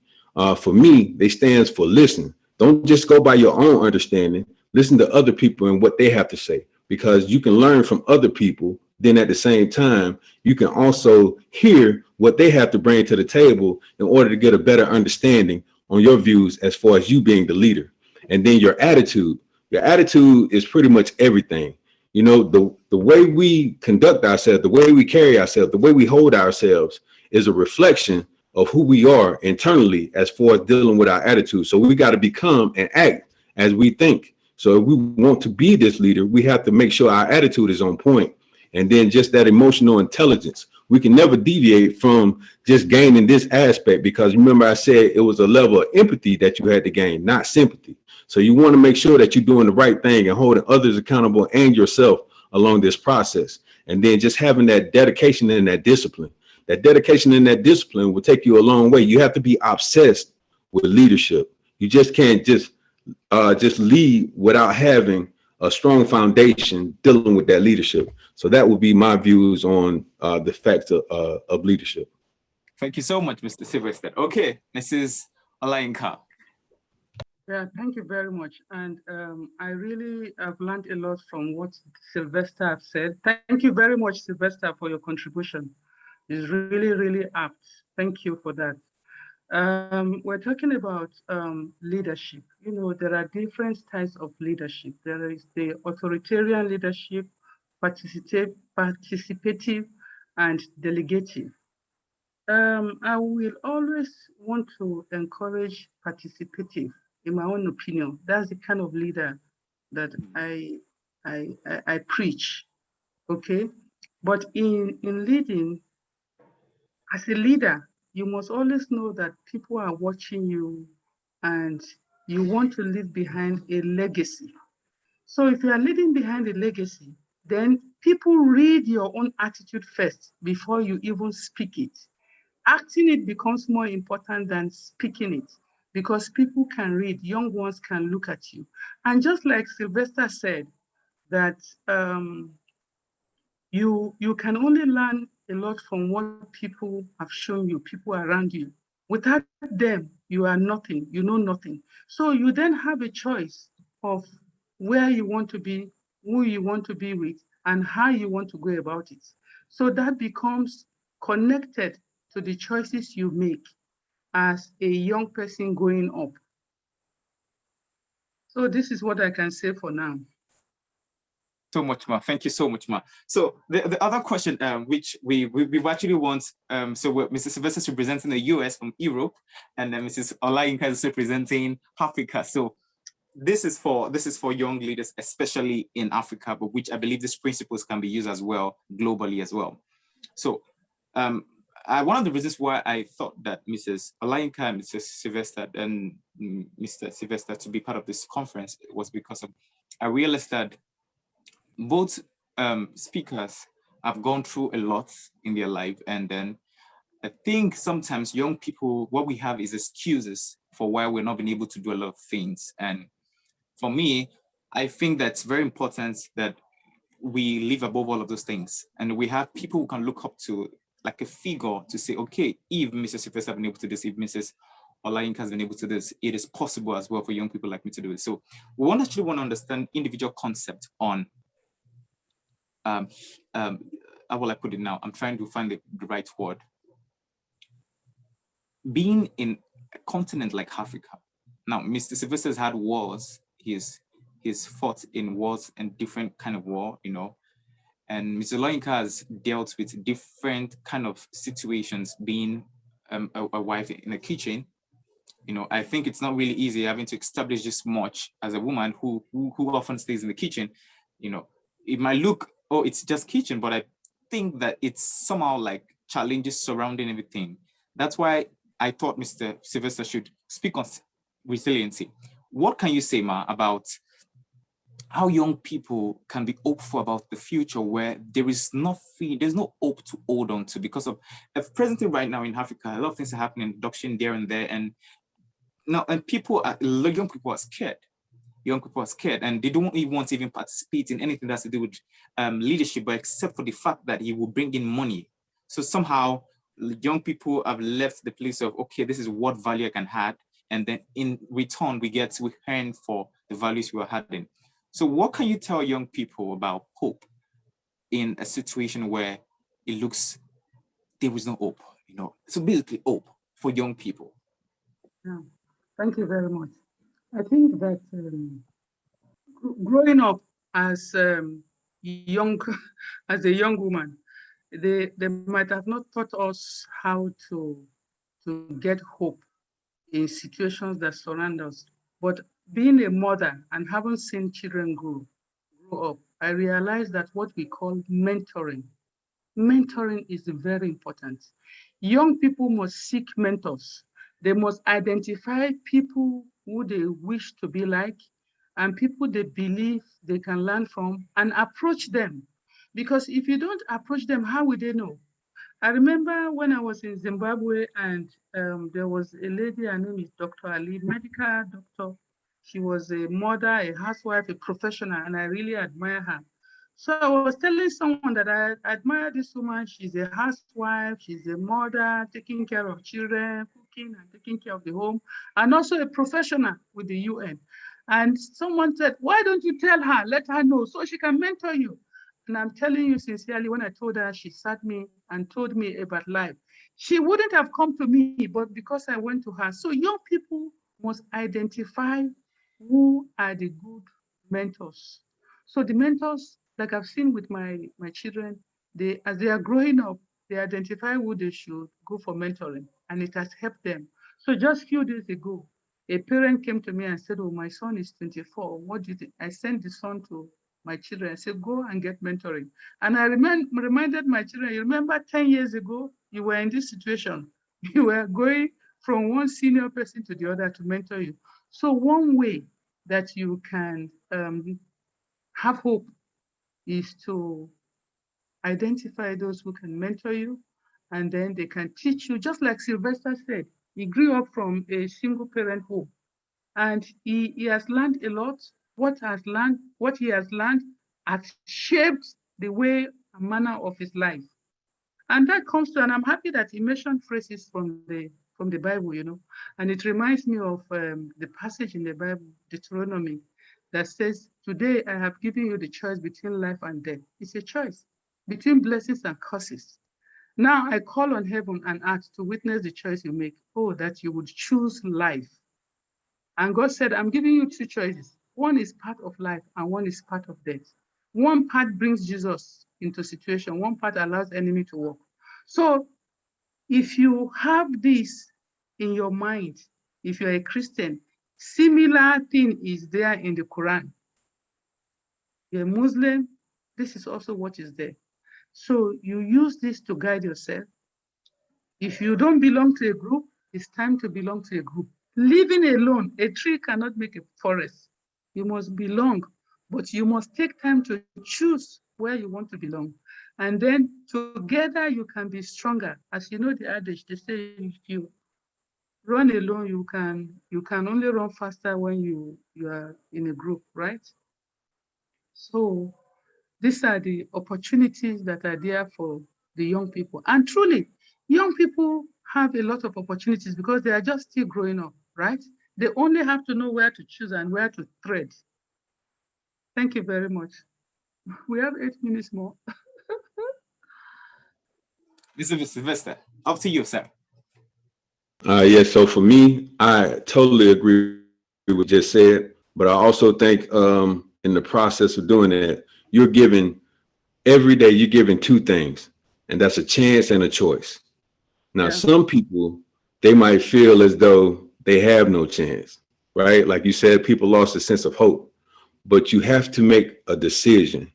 for me, they stands for listen. Don't just go by your own understanding. Listen to other people and what they have to say, because you can learn from other people. Then at the same time, you can also hear what they have to bring to the table in order to get a better understanding on your views as far as you being the leader. And then your attitude is pretty much everything. You know, the way we conduct ourselves, the way we carry ourselves, the way we hold ourselves is a reflection of who we are internally as far as dealing with our attitude. So we got to become and act as we think. So if we want to be this leader, we have to make sure our attitude is on point. And then just that emotional intelligence. We can never deviate from just gaining this aspect, because remember I said it was a level of empathy that you had to gain, not sympathy. So you want to make sure that you're doing the right thing and holding others accountable and yourself along this process. And then just having that dedication and that discipline. That dedication and that discipline will take you a long way. You have to be obsessed with leadership. You just can't just lead without having a strong foundation dealing with that leadership. So that would be my views on the facts of leadership. Thank you so much, Mr. Sylvester. Okay, Mrs. Olayinka. Yeah, thank you very much. And I really have learned a lot from what Sylvester have said. Thank you very much, Sylvester, for your contribution. It's really, really apt. Thank you for that. We're talking about leadership. You know, there are different types of leadership. There is the authoritarian leadership, participative, and delegative. I will always want to encourage participative, in my own opinion. That's the kind of leader that I preach. Okay, but in leading, as a leader, you must always know that people are watching you and you want to leave behind a legacy. So if you are leaving behind a legacy, then people read your own attitude first before you even speak it. Acting it becomes more important than speaking it because people can read, young ones can look at you. And just like Sylvester said, that you can only learn a lot from what people have shown you, people around you. Without them, you are nothing, you know nothing. So you then have a choice of where you want to be, who you want to be with, and how you want to go about it. So that becomes connected to the choices you make as a young person growing up. So this is what I can say for now. So much, Ma. Thank you so much, Ma. So the other question, which we actually want, so Mr. Sylvester is representing the US from Europe, and then Mrs. Olayinka is representing Africa. So this is for young leaders, especially in Africa, but which I believe these principles can be used as well globally as well. So one of the reasons why I thought that Mrs. Olayinka and Mr. Sylvester and Mr. Sylvester to be part of this conference was because I realized that both speakers have gone through a lot in their life. And then I think sometimes young people, what we have is excuses for why we're not being able to do a lot of things. And for me, I think that's very important that we live above all of those things. And we have people who can look up to, like a figure, to say, okay, if Mr. Sylvester has been able to do this, if Mrs. Olayinka has been able to do this, it is possible as well for young people like me to do it. So we actually want to understand individual concept on how will I put it now? I'm trying to find the right word. Being in a continent like Africa. Now, Mr. Sylvester has had wars. He's fought in wars and different kind of war, you know. And Mr. Olayinka has dealt with different kind of situations being a wife in a kitchen. You know, I think it's not really easy having to establish this much as a woman who often stays in the kitchen. You know, it might look, oh, it's just kitchen, but I think that it's somehow like challenges surrounding everything. That's why I thought Mr. Sylvester should speak on resiliency. What can you say, Ma, about how young people can be hopeful about the future where there's no hope to hold on to because of presently right now in Africa, a lot of things are happening, adoption there and there, and now young people are scared. Young people are scared and they don't even want to even participate in anything that's to do with leadership, but except for the fact that he will bring in money. So somehow young people have left the place of, okay, this is what value I can add. And then in return, we earn for the values we are adding. So what can you tell young people about hope in a situation where it looks there is no hope, you know? So basically hope for young people. Yeah. Thank you very much. I think that growing up as young, as a young woman, they might have not taught us how to get hope in situations that surround us. But being a mother and having seen children grow up, I realized that what we call mentoring is very important. Young people must seek mentors. They must identify people who they wish to be like and people they believe they can learn from and approach them. Because if you don't approach them, how will they know? I remember when I was in Zimbabwe and there was a lady, her name is Dr. Ali, medical doctor. She was a mother, a housewife, a professional, and I really admire her. So I was telling someone that I admire this woman. She's a housewife, she's a mother, taking care of children, cooking and taking care of the home, and also a professional with the UN. And someone said, why don't you tell her, let her know so she can mentor you? And I'm telling you sincerely, when I told her, she sat me and told me about life. She wouldn't have come to me, but because I went to her. So young people must identify who are the good mentors. So the mentors, like I've seen with my children, as they are growing up, they identify who they should go for mentoring, and it has helped them. So just a few days ago, a parent came to me and said, "Oh, my son is 24. What do you think?" I sent the son to my children. I said, "Go and get mentoring." And I reminded my children, "You remember 10 years ago, you were in this situation. You were going from one senior person to the other to mentor you." So one way that you can have hope is to identify those who can mentor you, and then they can teach you. Just like Sylvester said, he grew up from a single parent home, and he has learned a lot. What he has learned has shaped the way and manner of his life. And that comes to, and I'm happy that he mentioned phrases from the Bible, and it reminds me of the passage in the Bible, Deuteronomy, that says, "Today I have given you the choice between life and death." It's a choice between blessings and curses. Now I call on heaven and earth to witness the choice you make. Oh, that you would choose life. And God said, "I'm giving you two choices. One is part of life and one is part of death. One part brings Jesus into situation. One part allows enemy to work." So if you have this in your mind, if you're a Christian, similar thing is there in the Quran. You're a Muslim, this is also what is there. So you use this to guide yourself. If you don't belong to a group, it's time to belong to a group. Living alone, a tree cannot make a forest. You must belong, but you must take time to choose where you want to belong. And then together you can be stronger. As you know the adage, they say if you run alone, you can only run faster when you are in a group, right? So these are the opportunities that are there for the young people. And truly, young people have a lot of opportunities because they are just still growing up, right? They only have to know where to choose and where to tread. Thank you very much. We have 8 minutes more. Mr. Sylvester, up to you, sir. Yes, so for me, I totally agree with what you just said, but I also think in the process of doing that, every day you're giving two things, and that's a chance and a choice. Now, Yeah. some people, they might feel as though they have no chance, right? Like you said, people lost a sense of hope, but you have to make a decision.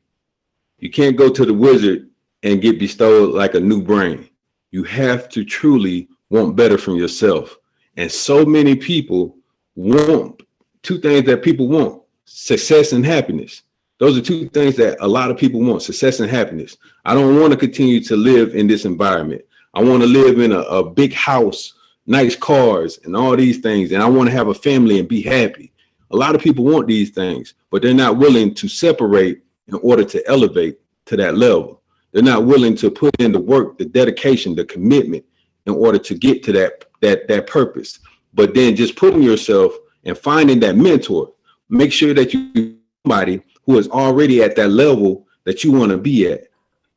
You can't go to the wizard and get bestowed like a new brain. You have to truly want better from yourself. And so many people want two things that people want: success and happiness. Those are two things that a lot of people want: success and happiness. I don't want to continue to live in this environment. I want to live in a big house, nice cars, and all these things. And I want to have a family and be happy. A lot of people want these things, but they're not willing to separate in order to elevate to that level. They're not willing to put in the work, the dedication, the commitment in order to get to that purpose. But then just putting yourself and finding that mentor, make sure that you somebody who is already at that level that you want to be at,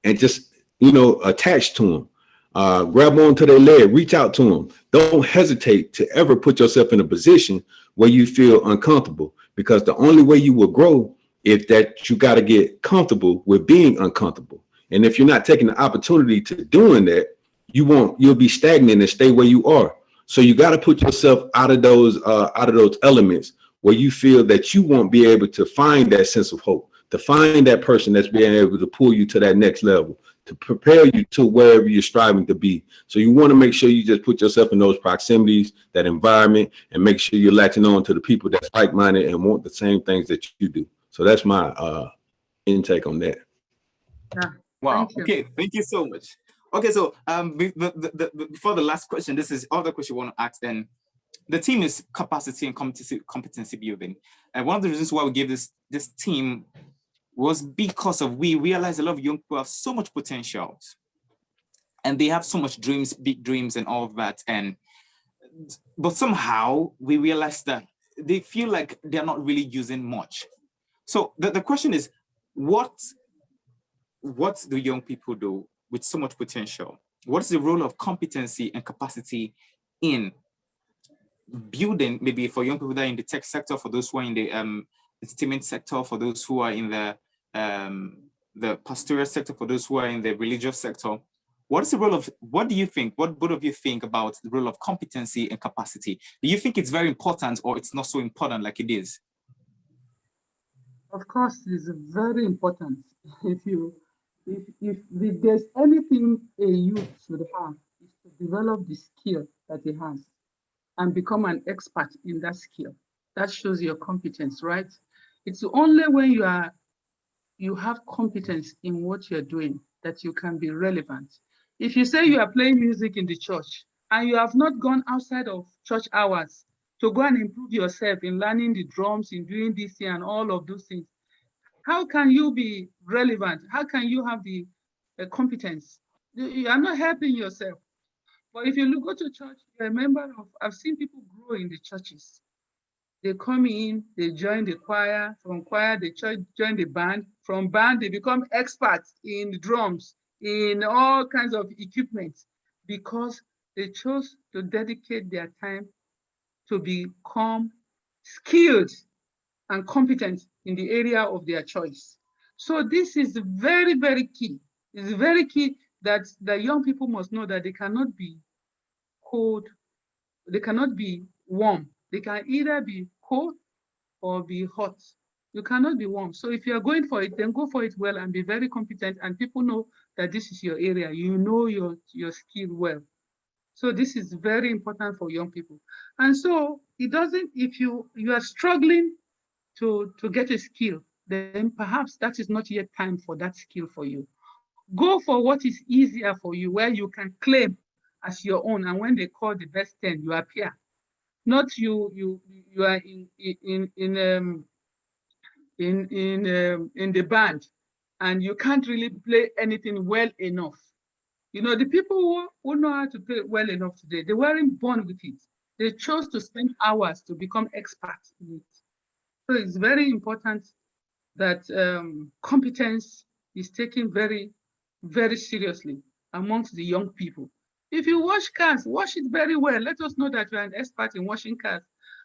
and just attach to them. Grab onto their leg, reach out to them. Don't hesitate to ever put yourself in a position where you feel uncomfortable, because the only way you will grow is that you got to get comfortable with being uncomfortable. And if you're not taking the opportunity to doing that, you'll be stagnant and stay where you are. So you got to put yourself out of those elements where you feel that you won't be able to find that sense of hope, to find that person that's being able to pull you to that next level, to prepare you to wherever you're striving to be. So you want to make sure you just put yourself in those proximities, that environment, and make sure you're latching on to the people that's like-minded and want the same things that you do. So that's my intake on that. Yeah. Wow. Thank you. Okay. Thank you so much. Okay. So before the last question, this is all the question I want to ask. Then the team is capacity and competency building, and one of the reasons why we gave this team was because we realized a lot of young people have so much potential, and they have so much dreams, big dreams, and all of that. But somehow we realized that they feel like they're not really using much. So the question is, what what do young people do with so much potential? What's the role of competency and capacity in building, maybe for young people that are in the tech sector, for those who are in the entertainment sector, for those who are in the pastoral sector, for those who are in the religious sector? What is the role of, what do you think, what both of you think about the role of competency and capacity? Do you think it's very important, or it's not so important like it is? Of course, it's very important. If there's anything a youth should have, is to develop the skill that he has and become an expert in that skill. That shows your competence, right? It's only when you have competence in what you're doing that you can be relevant. If you say you are playing music in the church and you have not gone outside of church hours to go and improve yourself in learning the drums, in doing this and all of those things, how can you be relevant? How can you have the competence? You are not helping yourself. But if you go to church, you're a member of, I've seen people grow in the churches. They come in, they join the choir, from choir, they join the band, from band, they become experts in the drums, in all kinds of equipment, because they chose to dedicate their time to become skilled and competent in the area of their choice. So this is very, very key. It's very key that the young people must know that they cannot be cold, they cannot be warm. They can either be cold or be hot. You cannot be warm. So if you are going for it, then go for it well and be very competent, and people know that this is your area. You know your skill well. So this is very important for young people. And so it doesn't, if you are struggling to get a skill, then perhaps that is not yet time for that skill for you. Go for what is easier for you, where you can claim as your own, and when they call the best 10, you appear. Not you are in the band and you can't really play anything well enough. You know, the people who know how to play well enough today, they weren't born with it. They chose to spend hours to become experts in it. So it's very important that competence is taken very, very seriously amongst the young people. If you wash cars, wash it very well. Let us know that you're an expert in washing cars.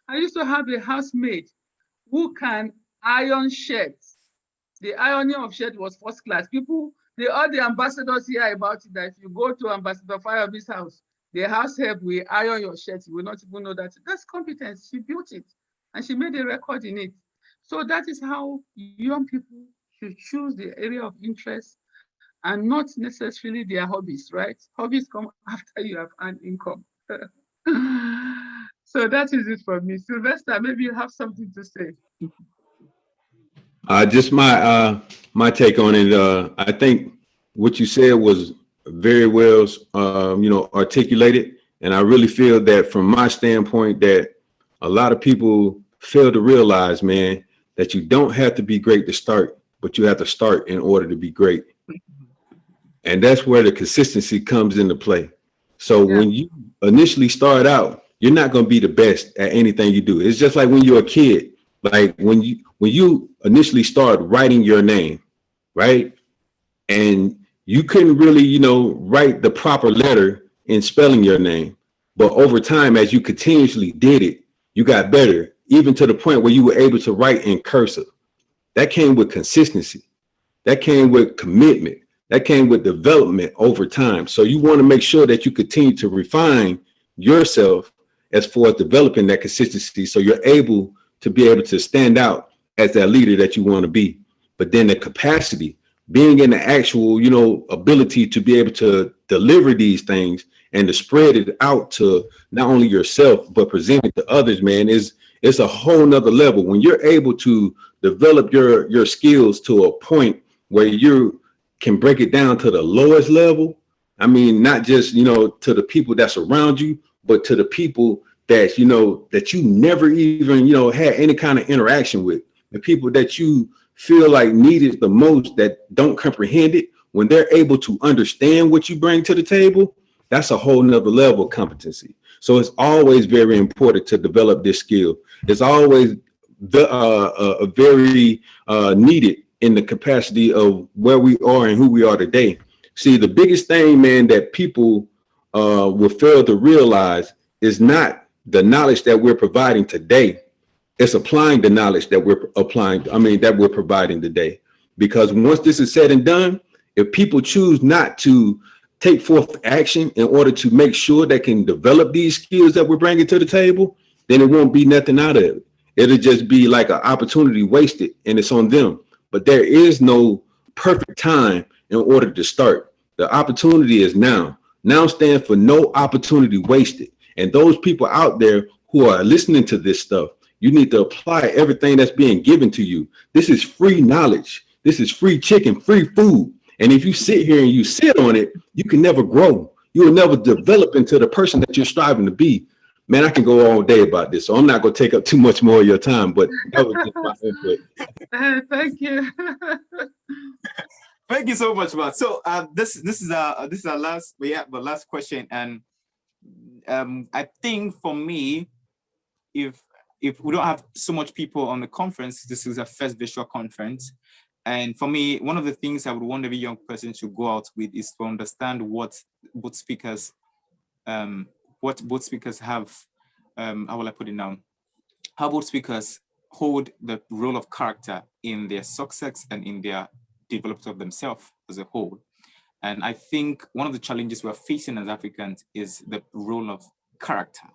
I used to have a housemaid who can iron shirts. The ironing of shirts was first class. People, all the ambassadors hear about it, that if you go to Ambassador Firebe's house, the house help will iron your shirts. You will not even know that. That's competence. She built it and she made a record in it. So that is how young people should choose the area of interest and not necessarily their hobbies, right? Hobbies come after you have earned income. So that is it for me. Sylvester, maybe you have something to say. Just my take on it. I think what you said was very well, articulated, and I really feel that from my standpoint that a lot of people fail to realize, man, that you don't have to be great to start, but you have to start in order to be great. And that's where the consistency comes into play. So when you initially start out, you're not going to be the best at anything you do. It's just like when you're a kid, like when you initially start writing your name, right? And you couldn't really, write the proper letter in spelling your name. But over time, as you continuously did it, you got better, even to the point where you were able to write in cursive. That came with consistency. That came with commitment. That came with development over time. So you want to make sure that you continue to refine yourself as far as developing that consistency, so you're able to stand out as that leader that you want to be. But then the capacity, being in the actual, ability to be able to deliver these things and to spread it out to not only yourself, but present it to others, man, it's a whole nother level. When you're able to develop your skills to a point where you can break it down to the lowest level. I mean, not just, to the people that's around you, but to the people that, that you never even, had any kind of interaction with. The people that you feel like need it the most, that don't comprehend it, when they're able to understand what you bring to the table, that's a whole nother level of competency. So it's always very important to develop this skill. It's always very needed in the capacity of where we are and who we are today. See, the biggest thing, man, that people will fail to realize is not the knowledge that we're providing today. It's applying the knowledge that we're providing today. Because once this is said and done, if people choose not to take forth action in order to make sure they can develop these skills that we're bringing to the table, then it won't be nothing out of it. It'll just be like an opportunity wasted, and it's on them. But there is no perfect time in order to start. The opportunity is now. Now stands for no opportunity wasted. And those people out there who are listening to this stuff, you need to apply everything that's being given to you. This is free knowledge. This is free chicken, free food. And if you sit here and you sit on it, you can never grow. You will never develop into the person that you're striving to be. Man, I can go all day about this, so I'm not going to take up too much more of your time, but that was just my input. Thank you. Thank you so much, Matt. So this is our last question, and I think for me, if we don't have so much people on the conference, this is a first virtual conference. And for me, one of the things I would want every young person to go out with is to understand what both speakers have, how will I put it now? How both speakers hold the role of character in their success and in their development of themselves as a whole. And I think one of the challenges we're facing as Africans is the role of character.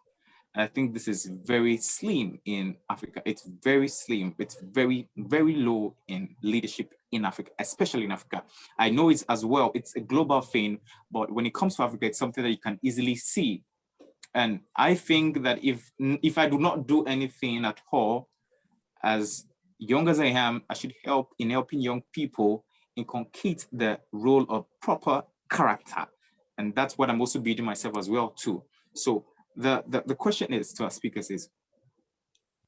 And I think this is very slim in Africa. It's very slim. It's very, very low in leadership in Africa, especially in Africa. I know it's as well, it's a global thing, but when it comes to Africa, it's something that you can easily see. And I think that if I do not do anything at all, as young as I am, I should help in helping young people inculcate the role of proper character. And that's what I'm also building myself as well too. So the question is to our speakers is,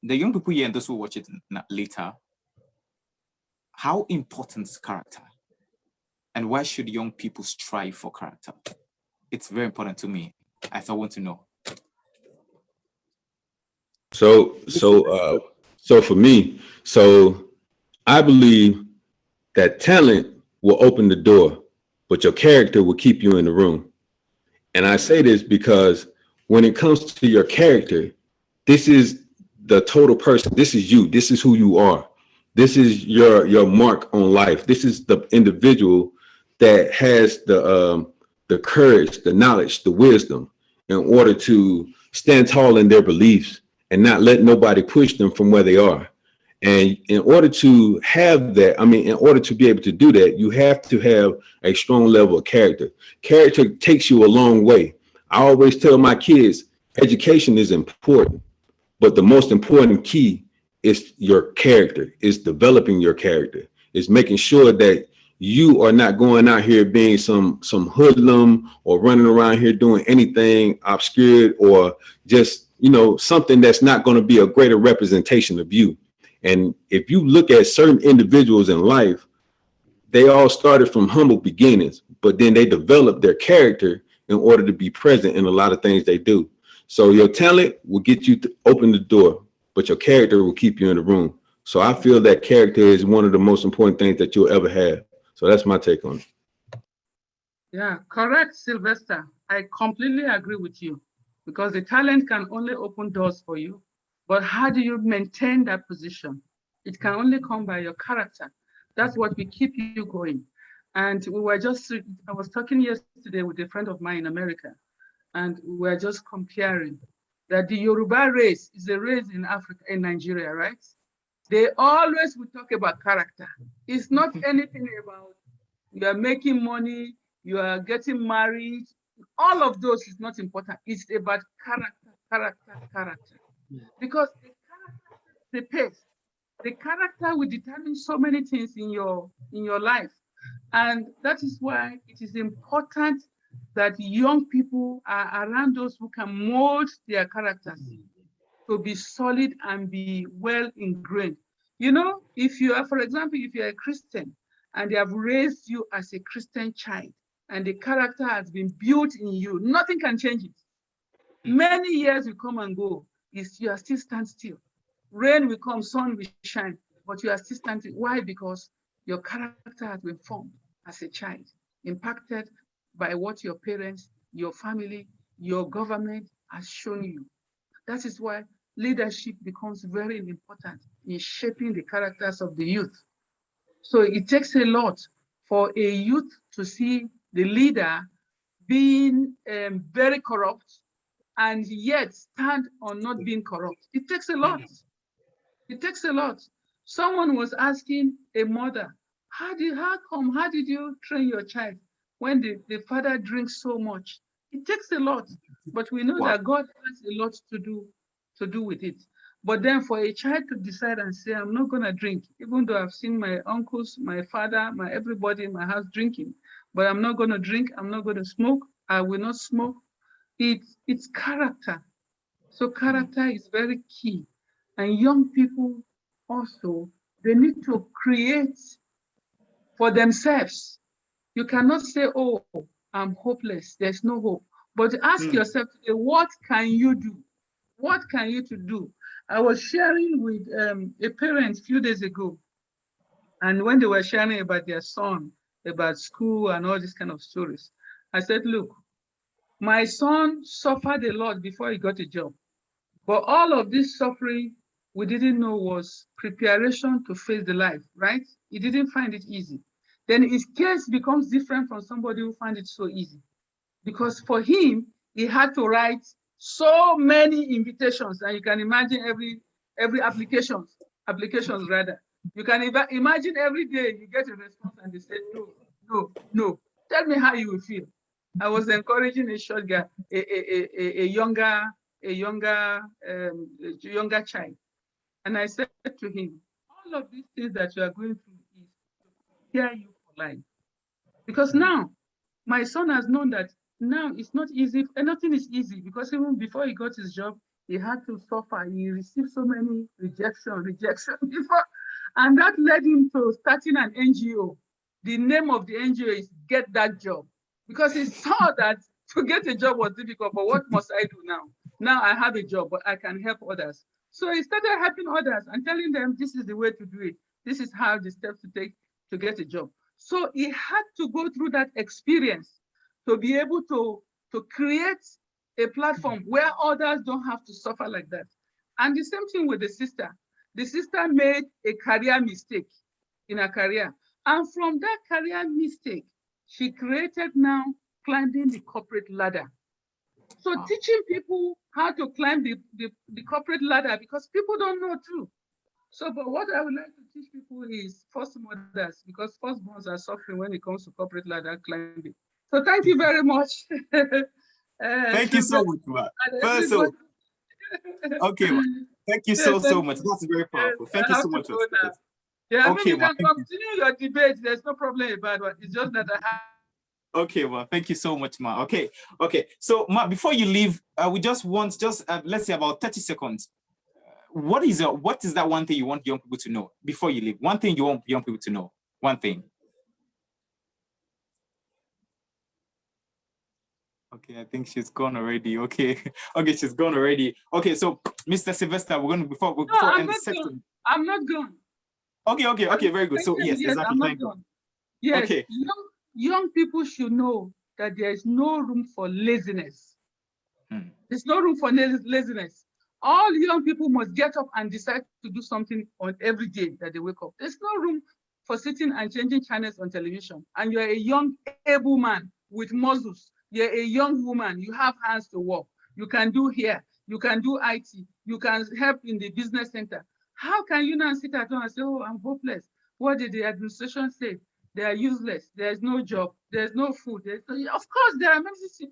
the young people here and those who watch it later, how important is character? And why should young people strive for character? It's very important to me, as I want to know. So for me, I believe that talent will open the door, but your character will keep you in the room. And I say this because when it comes to your character, this is the total person. This is you. This is who you are. This is your mark on life. This is the individual that has the courage, the knowledge, the wisdom in order to stand tall in their beliefs and not let nobody push them from where they are. And in order to have that, in order to be able to do that, you have to have a strong level of character. Character takes you a long way. I always tell my kids, education is important, but the most important key is your character, is developing your character, is making sure that you are not going out here being some hoodlum or running around here doing anything obscure or just, something that's not going to be a greater representation of you. And if you look at certain individuals in life, they all started from humble beginnings, but then they developed their character in order to be present in a lot of things they do. So your talent will get you to open the door, but your character will keep you in the room. So I feel that character is one of the most important things that you'll ever have. So that's my take on it. Yeah, correct, Sylvester. I completely agree with you because the talent can only open doors for you. But how do you maintain that position? It can only come by your character. That's what will keep you going. And I was talking yesterday with a friend of mine in America, and we were just comparing that the Yoruba race is a race in Africa, in Nigeria, right? They always will talk about character. It's not anything about you are making money, you are getting married. All of those is not important. It's about character. Because the character sets the pace. The character will determine so many things in your life. And that is why it is important that young people are around those who can mold their characters to be solid and be well ingrained. If you are, for example, if you're a Christian and they have raised you as a Christian child and the character has been built in you, nothing can change it. Many years will come and go, you are still stand still. Rain will come, sun will shine, but you are still standing. Why? Because Your character has been formed as a child, impacted by what your parents, your family, your government has shown you. That is why leadership becomes very important in shaping the characters of the youth. So it takes a lot for a youth to see the leader being very corrupt and yet stand on not being corrupt. It takes a lot. It takes a lot. Someone was asking a mother, how did you train your child when the father drinks so much? It takes a lot, but we know Wow. that God has a lot to do with it. But then for a child to decide and say, I'm not gonna drink, even though I've seen my uncles, my father, my everybody in my house drinking, but I'm not gonna drink, I'm not gonna smoke, I will not smoke. It's character. So character is very key. And young people also, they need to create for themselves. You cannot say, oh, I'm hopeless, there's no hope. But ask yourself today, what can you do? What can you to do? I was sharing with a parent a few days ago, and when they were sharing about their son, about school and all these kind of stories, I said, look, my son suffered a lot before he got a job. But all of this suffering we didn't know was preparation to face the life, right? He didn't find it easy. Then his case becomes different from somebody who found it so easy. Because for him, he had to write so many invitations, and you can imagine every applications rather. You can imagine every day you get a response and they say, no, no, no. Tell me how you will feel. I was encouraging a short guy, a younger child. And I said to him, all of these things that you are going through is to prepare you for life. Because now, my son has known that now it's not easy, and nothing is easy, because even before he got his job, he had to suffer. He received so many rejection before, and that led him to starting an NGO. The name of the NGO is Get That Job, because he saw that to get a job was difficult, but what must I do now? Now I have a job, but I can help others. So he started helping others and telling them this is the way to do it. This is how the steps to take to get a job. So he had to go through that experience to be able to create a platform where others don't have to suffer like that. And the same thing with the sister. The sister made a career mistake in her career. And from that career mistake, she created now climbing the corporate ladder. So teaching people how to climb the corporate ladder, because people don't know too. So, but what I would like to teach people is first mothers, because firstborns are suffering when it comes to corporate ladder climbing. So thank you very much. Thank you so much, Ma. First, so, okay, Ma. Thank you so much. That's very powerful. Thank you so much. Yeah, okay, I mean, you can continue your debate. There's no problem about it. It's just that I have. Okay, well, thank you so much, Ma. Okay. So, Ma, before you leave, we just want let's say about 30 seconds. What is that one thing you want young people to know before you leave? One thing you want young people to know. One thing. Okay, I think she's gone already. Okay, she's gone already. Okay, so Mr. Sylvester, we're going to before end the section. I'm not gone. Okay, very good. So yes, exactly. I'm not gone. Yes, okay. Young people should know that there is no room for laziness. There's no room for laziness. All young people must get up and decide to do something on every day that they wake up. There's no room for sitting and changing channels on television. And you're a young, able man with muscles. You're a young woman. You have hands to work. You can do hair. You can do IT. You can help in the business center. How can you now sit at home and say, oh, I'm hopeless? What did the administration say? They are useless. There's no job. There's no food. Of course, there are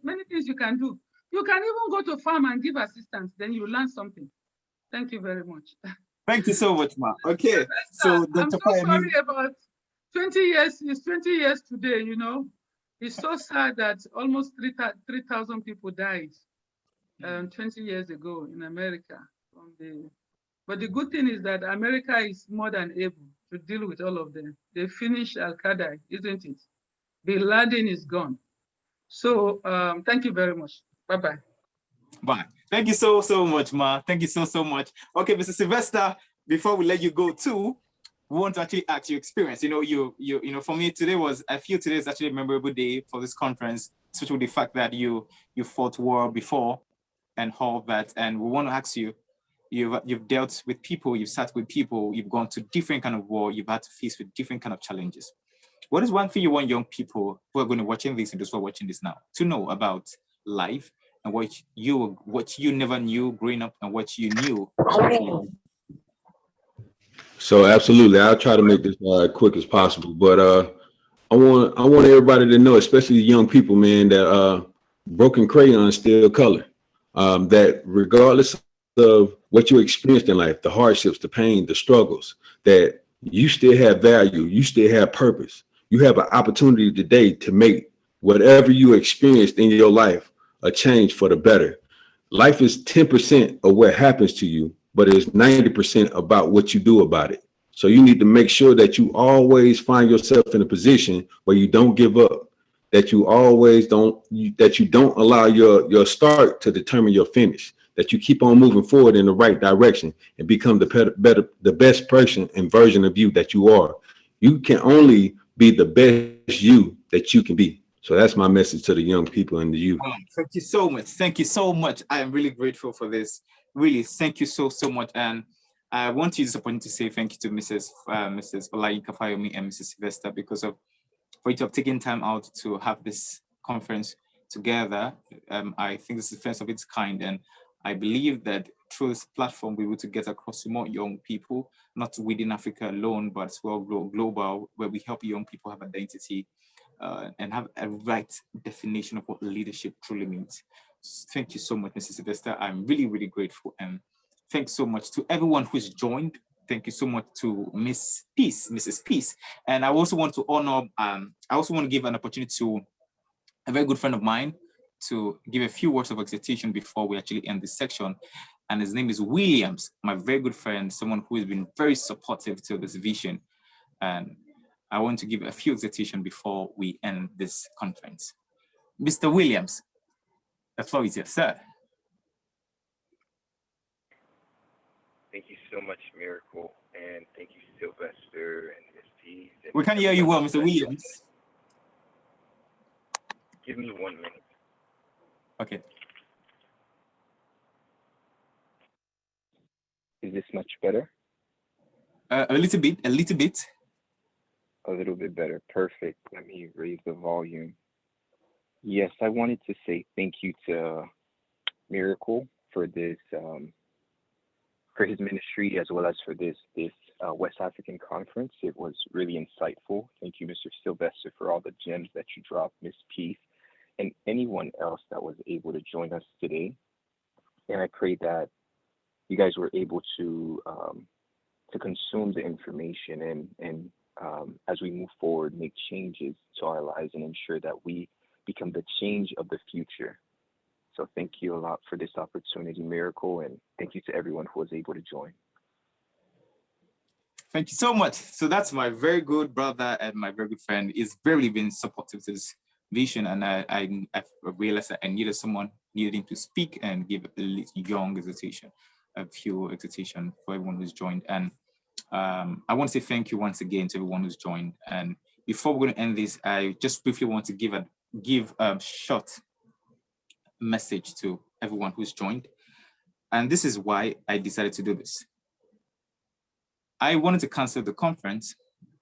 many things you can do. You can even go to farm and give assistance. Then you learn something. Thank you very much. Thank you so much, Ma. Okay. So I'm so sorry about 20 years. It's 20 years today, you know. It's so sad that almost 3,000 people died 20 years ago in America. But the good thing is that America is more than able to deal with all of them. They finished Al-Qaeda, isn't it? Bin Laden is gone. So thank you very much. Bye-bye. Bye. Thank you so much, Ma. Thank you so much. Okay, Mr. Sylvester, before we let you go too, we want to actually ask your experience. For me, I feel today is actually a memorable day for this conference, especially with the fact that you fought war before and all that. And we want to ask you, you've dealt with people, you've sat with people, you've gone to different kind of war, you've had to face with different kind of challenges. What is one thing you want young people who are going to watching this and those who are watching this now to know about life and what you never knew growing up and what you knew? So absolutely, I'll try to make this quick as possible. But I want everybody to know, especially the young people, man, that broken crayons still color. That regardless of what you experienced in life, the hardships, the pain, the struggles, that you still have value, you still have purpose. You have an opportunity today to make whatever you experienced in your life a change for the better. Life is 10% of what happens to you, but it's 90% about what you do about it. So you need to make sure that you always find yourself in a position where you don't give up, that you always don't allow your start to determine your finish, that you keep on moving forward in the right direction and become the best person and version of you that you are. You can only be the best you that you can be. So that's my message to the young people and the youth. Thank you so much. Thank you so much. I am really grateful for this. Really, thank you so much. And I want to use this opportunity to say thank you to Mrs. Olayinka Fayomi and Mrs. Sylvester for you to have taken time out to have this conference together. I think this is the first of its kind, and I believe that through this platform, we will to get across to more young people, not within Africa alone, but as well global, where we help young people have identity and have a right definition of what leadership truly means. Thank you so much, Mrs. Sylvester. I'm really, really grateful. And thanks so much to everyone who's joined. Thank you so much to Mrs. Peace. And I also want to honor, I also want to give an opportunity to a very good friend of mine to give a few words of exhortation before we actually end this section. And his name is Williams, my very good friend, someone who has been very supportive to this vision. And I want to give a few exhortation before we end this conference. Mr. Williams, the floor is yours, sir. Thank you so much, Miracle, and thank you, Sylvester and Miss P. We can hear you well, Mr. Williams. Give me 1 minute. Okay. Is this much better? A little bit. A little bit better. Perfect. Let me raise the volume. Yes, I wanted to say thank you to Miracle for this, for his ministry, as well as for this West African conference. It was really insightful. Thank you, Mr. Sylvester, for all the gems that you dropped, Miss Peace, and anyone else that was able to join us today. And I pray that you guys were able to consume the information and as we move forward, make changes to our lives and ensure that we become the change of the future. So thank you a lot for this opportunity, Miracle, and thank you to everyone who was able to join. Thank you so much. So that's my very good brother and my very good friend. He's very been supportive to this vision, and I realized that I needed him to speak and give a young exhortation, a few exhortation for everyone who's joined. And I want to say thank you once again to everyone who's joined. And before we're going to end this, I just briefly want to give a short message to everyone who's joined. And this is why I decided to do this. I wanted to cancel the conference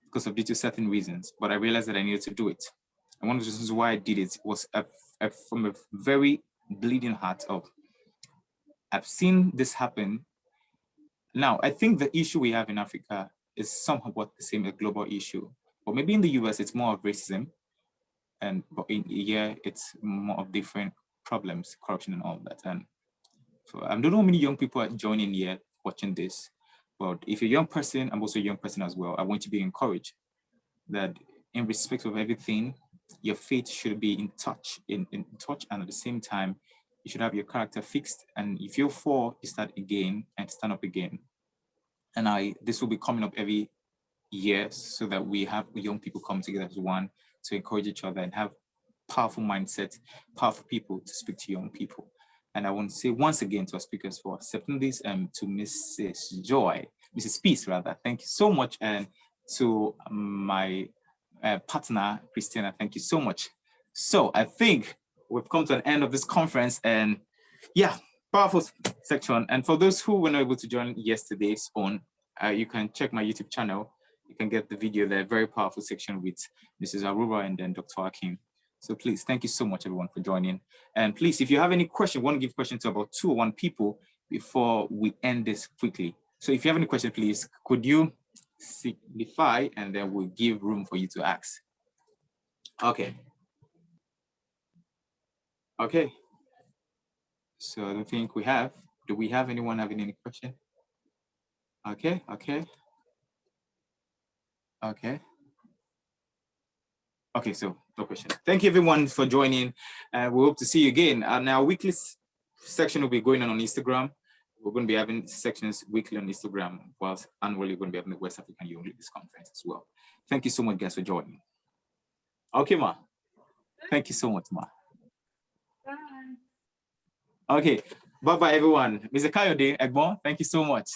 because of due to certain reasons, but I realized that I needed to do it. And one of the reasons why I did it was from a very bleeding heart of, I've seen this happen. Now, I think the issue we have in Africa is somewhat the same, a global issue, but maybe in the US, it's more of racism. But in here, it's more of different problems, corruption and all that. And so I don't know how many young people are joining here watching this, but if you're a young person, I'm also a young person as well. I want you to be encouraged that in respect of everything, your faith should be in touch, and at the same time, you should have your character fixed. And if you fall, you start again and stand up again. And this will be coming up every year so that we have young people come together as one to encourage each other and have powerful mindset, powerful people to speak to young people. And I want to say once again to our speakers for accepting this, and to Mrs. Joy, Mrs. Peace rather. Thank you so much. And to my partner, Christina, thank you so much. So I think we've come to an end of this conference, and yeah, powerful section. And for those who were not able to join yesterday's on, you can check my YouTube channel. You can get the video there, very powerful section with Mrs. Aruba and then Dr. Akim. So please, thank you so much everyone for joining. And please, if you have any question, want to give questions to about 2 or 1 people before we end this quickly. So if you have any question, please, could you signify and then we'll give room for you to ask. Okay. Okay. So I don't think we have. Do we have anyone having any question? Okay, okay. Okay. Okay, so no question. Thank you everyone for joining. We hope to see you again. Our weekly section will be going on Instagram. We're going to be having sections weekly on Instagram, whilst annually we're going to be having the West African Youth Leaders Conference as well. Thank you so much, guys, for joining. Okay, Ma. Thank you so much, Ma. Bye. Okay, bye-bye, everyone. Mr. Kayode Egbon, thank you so much.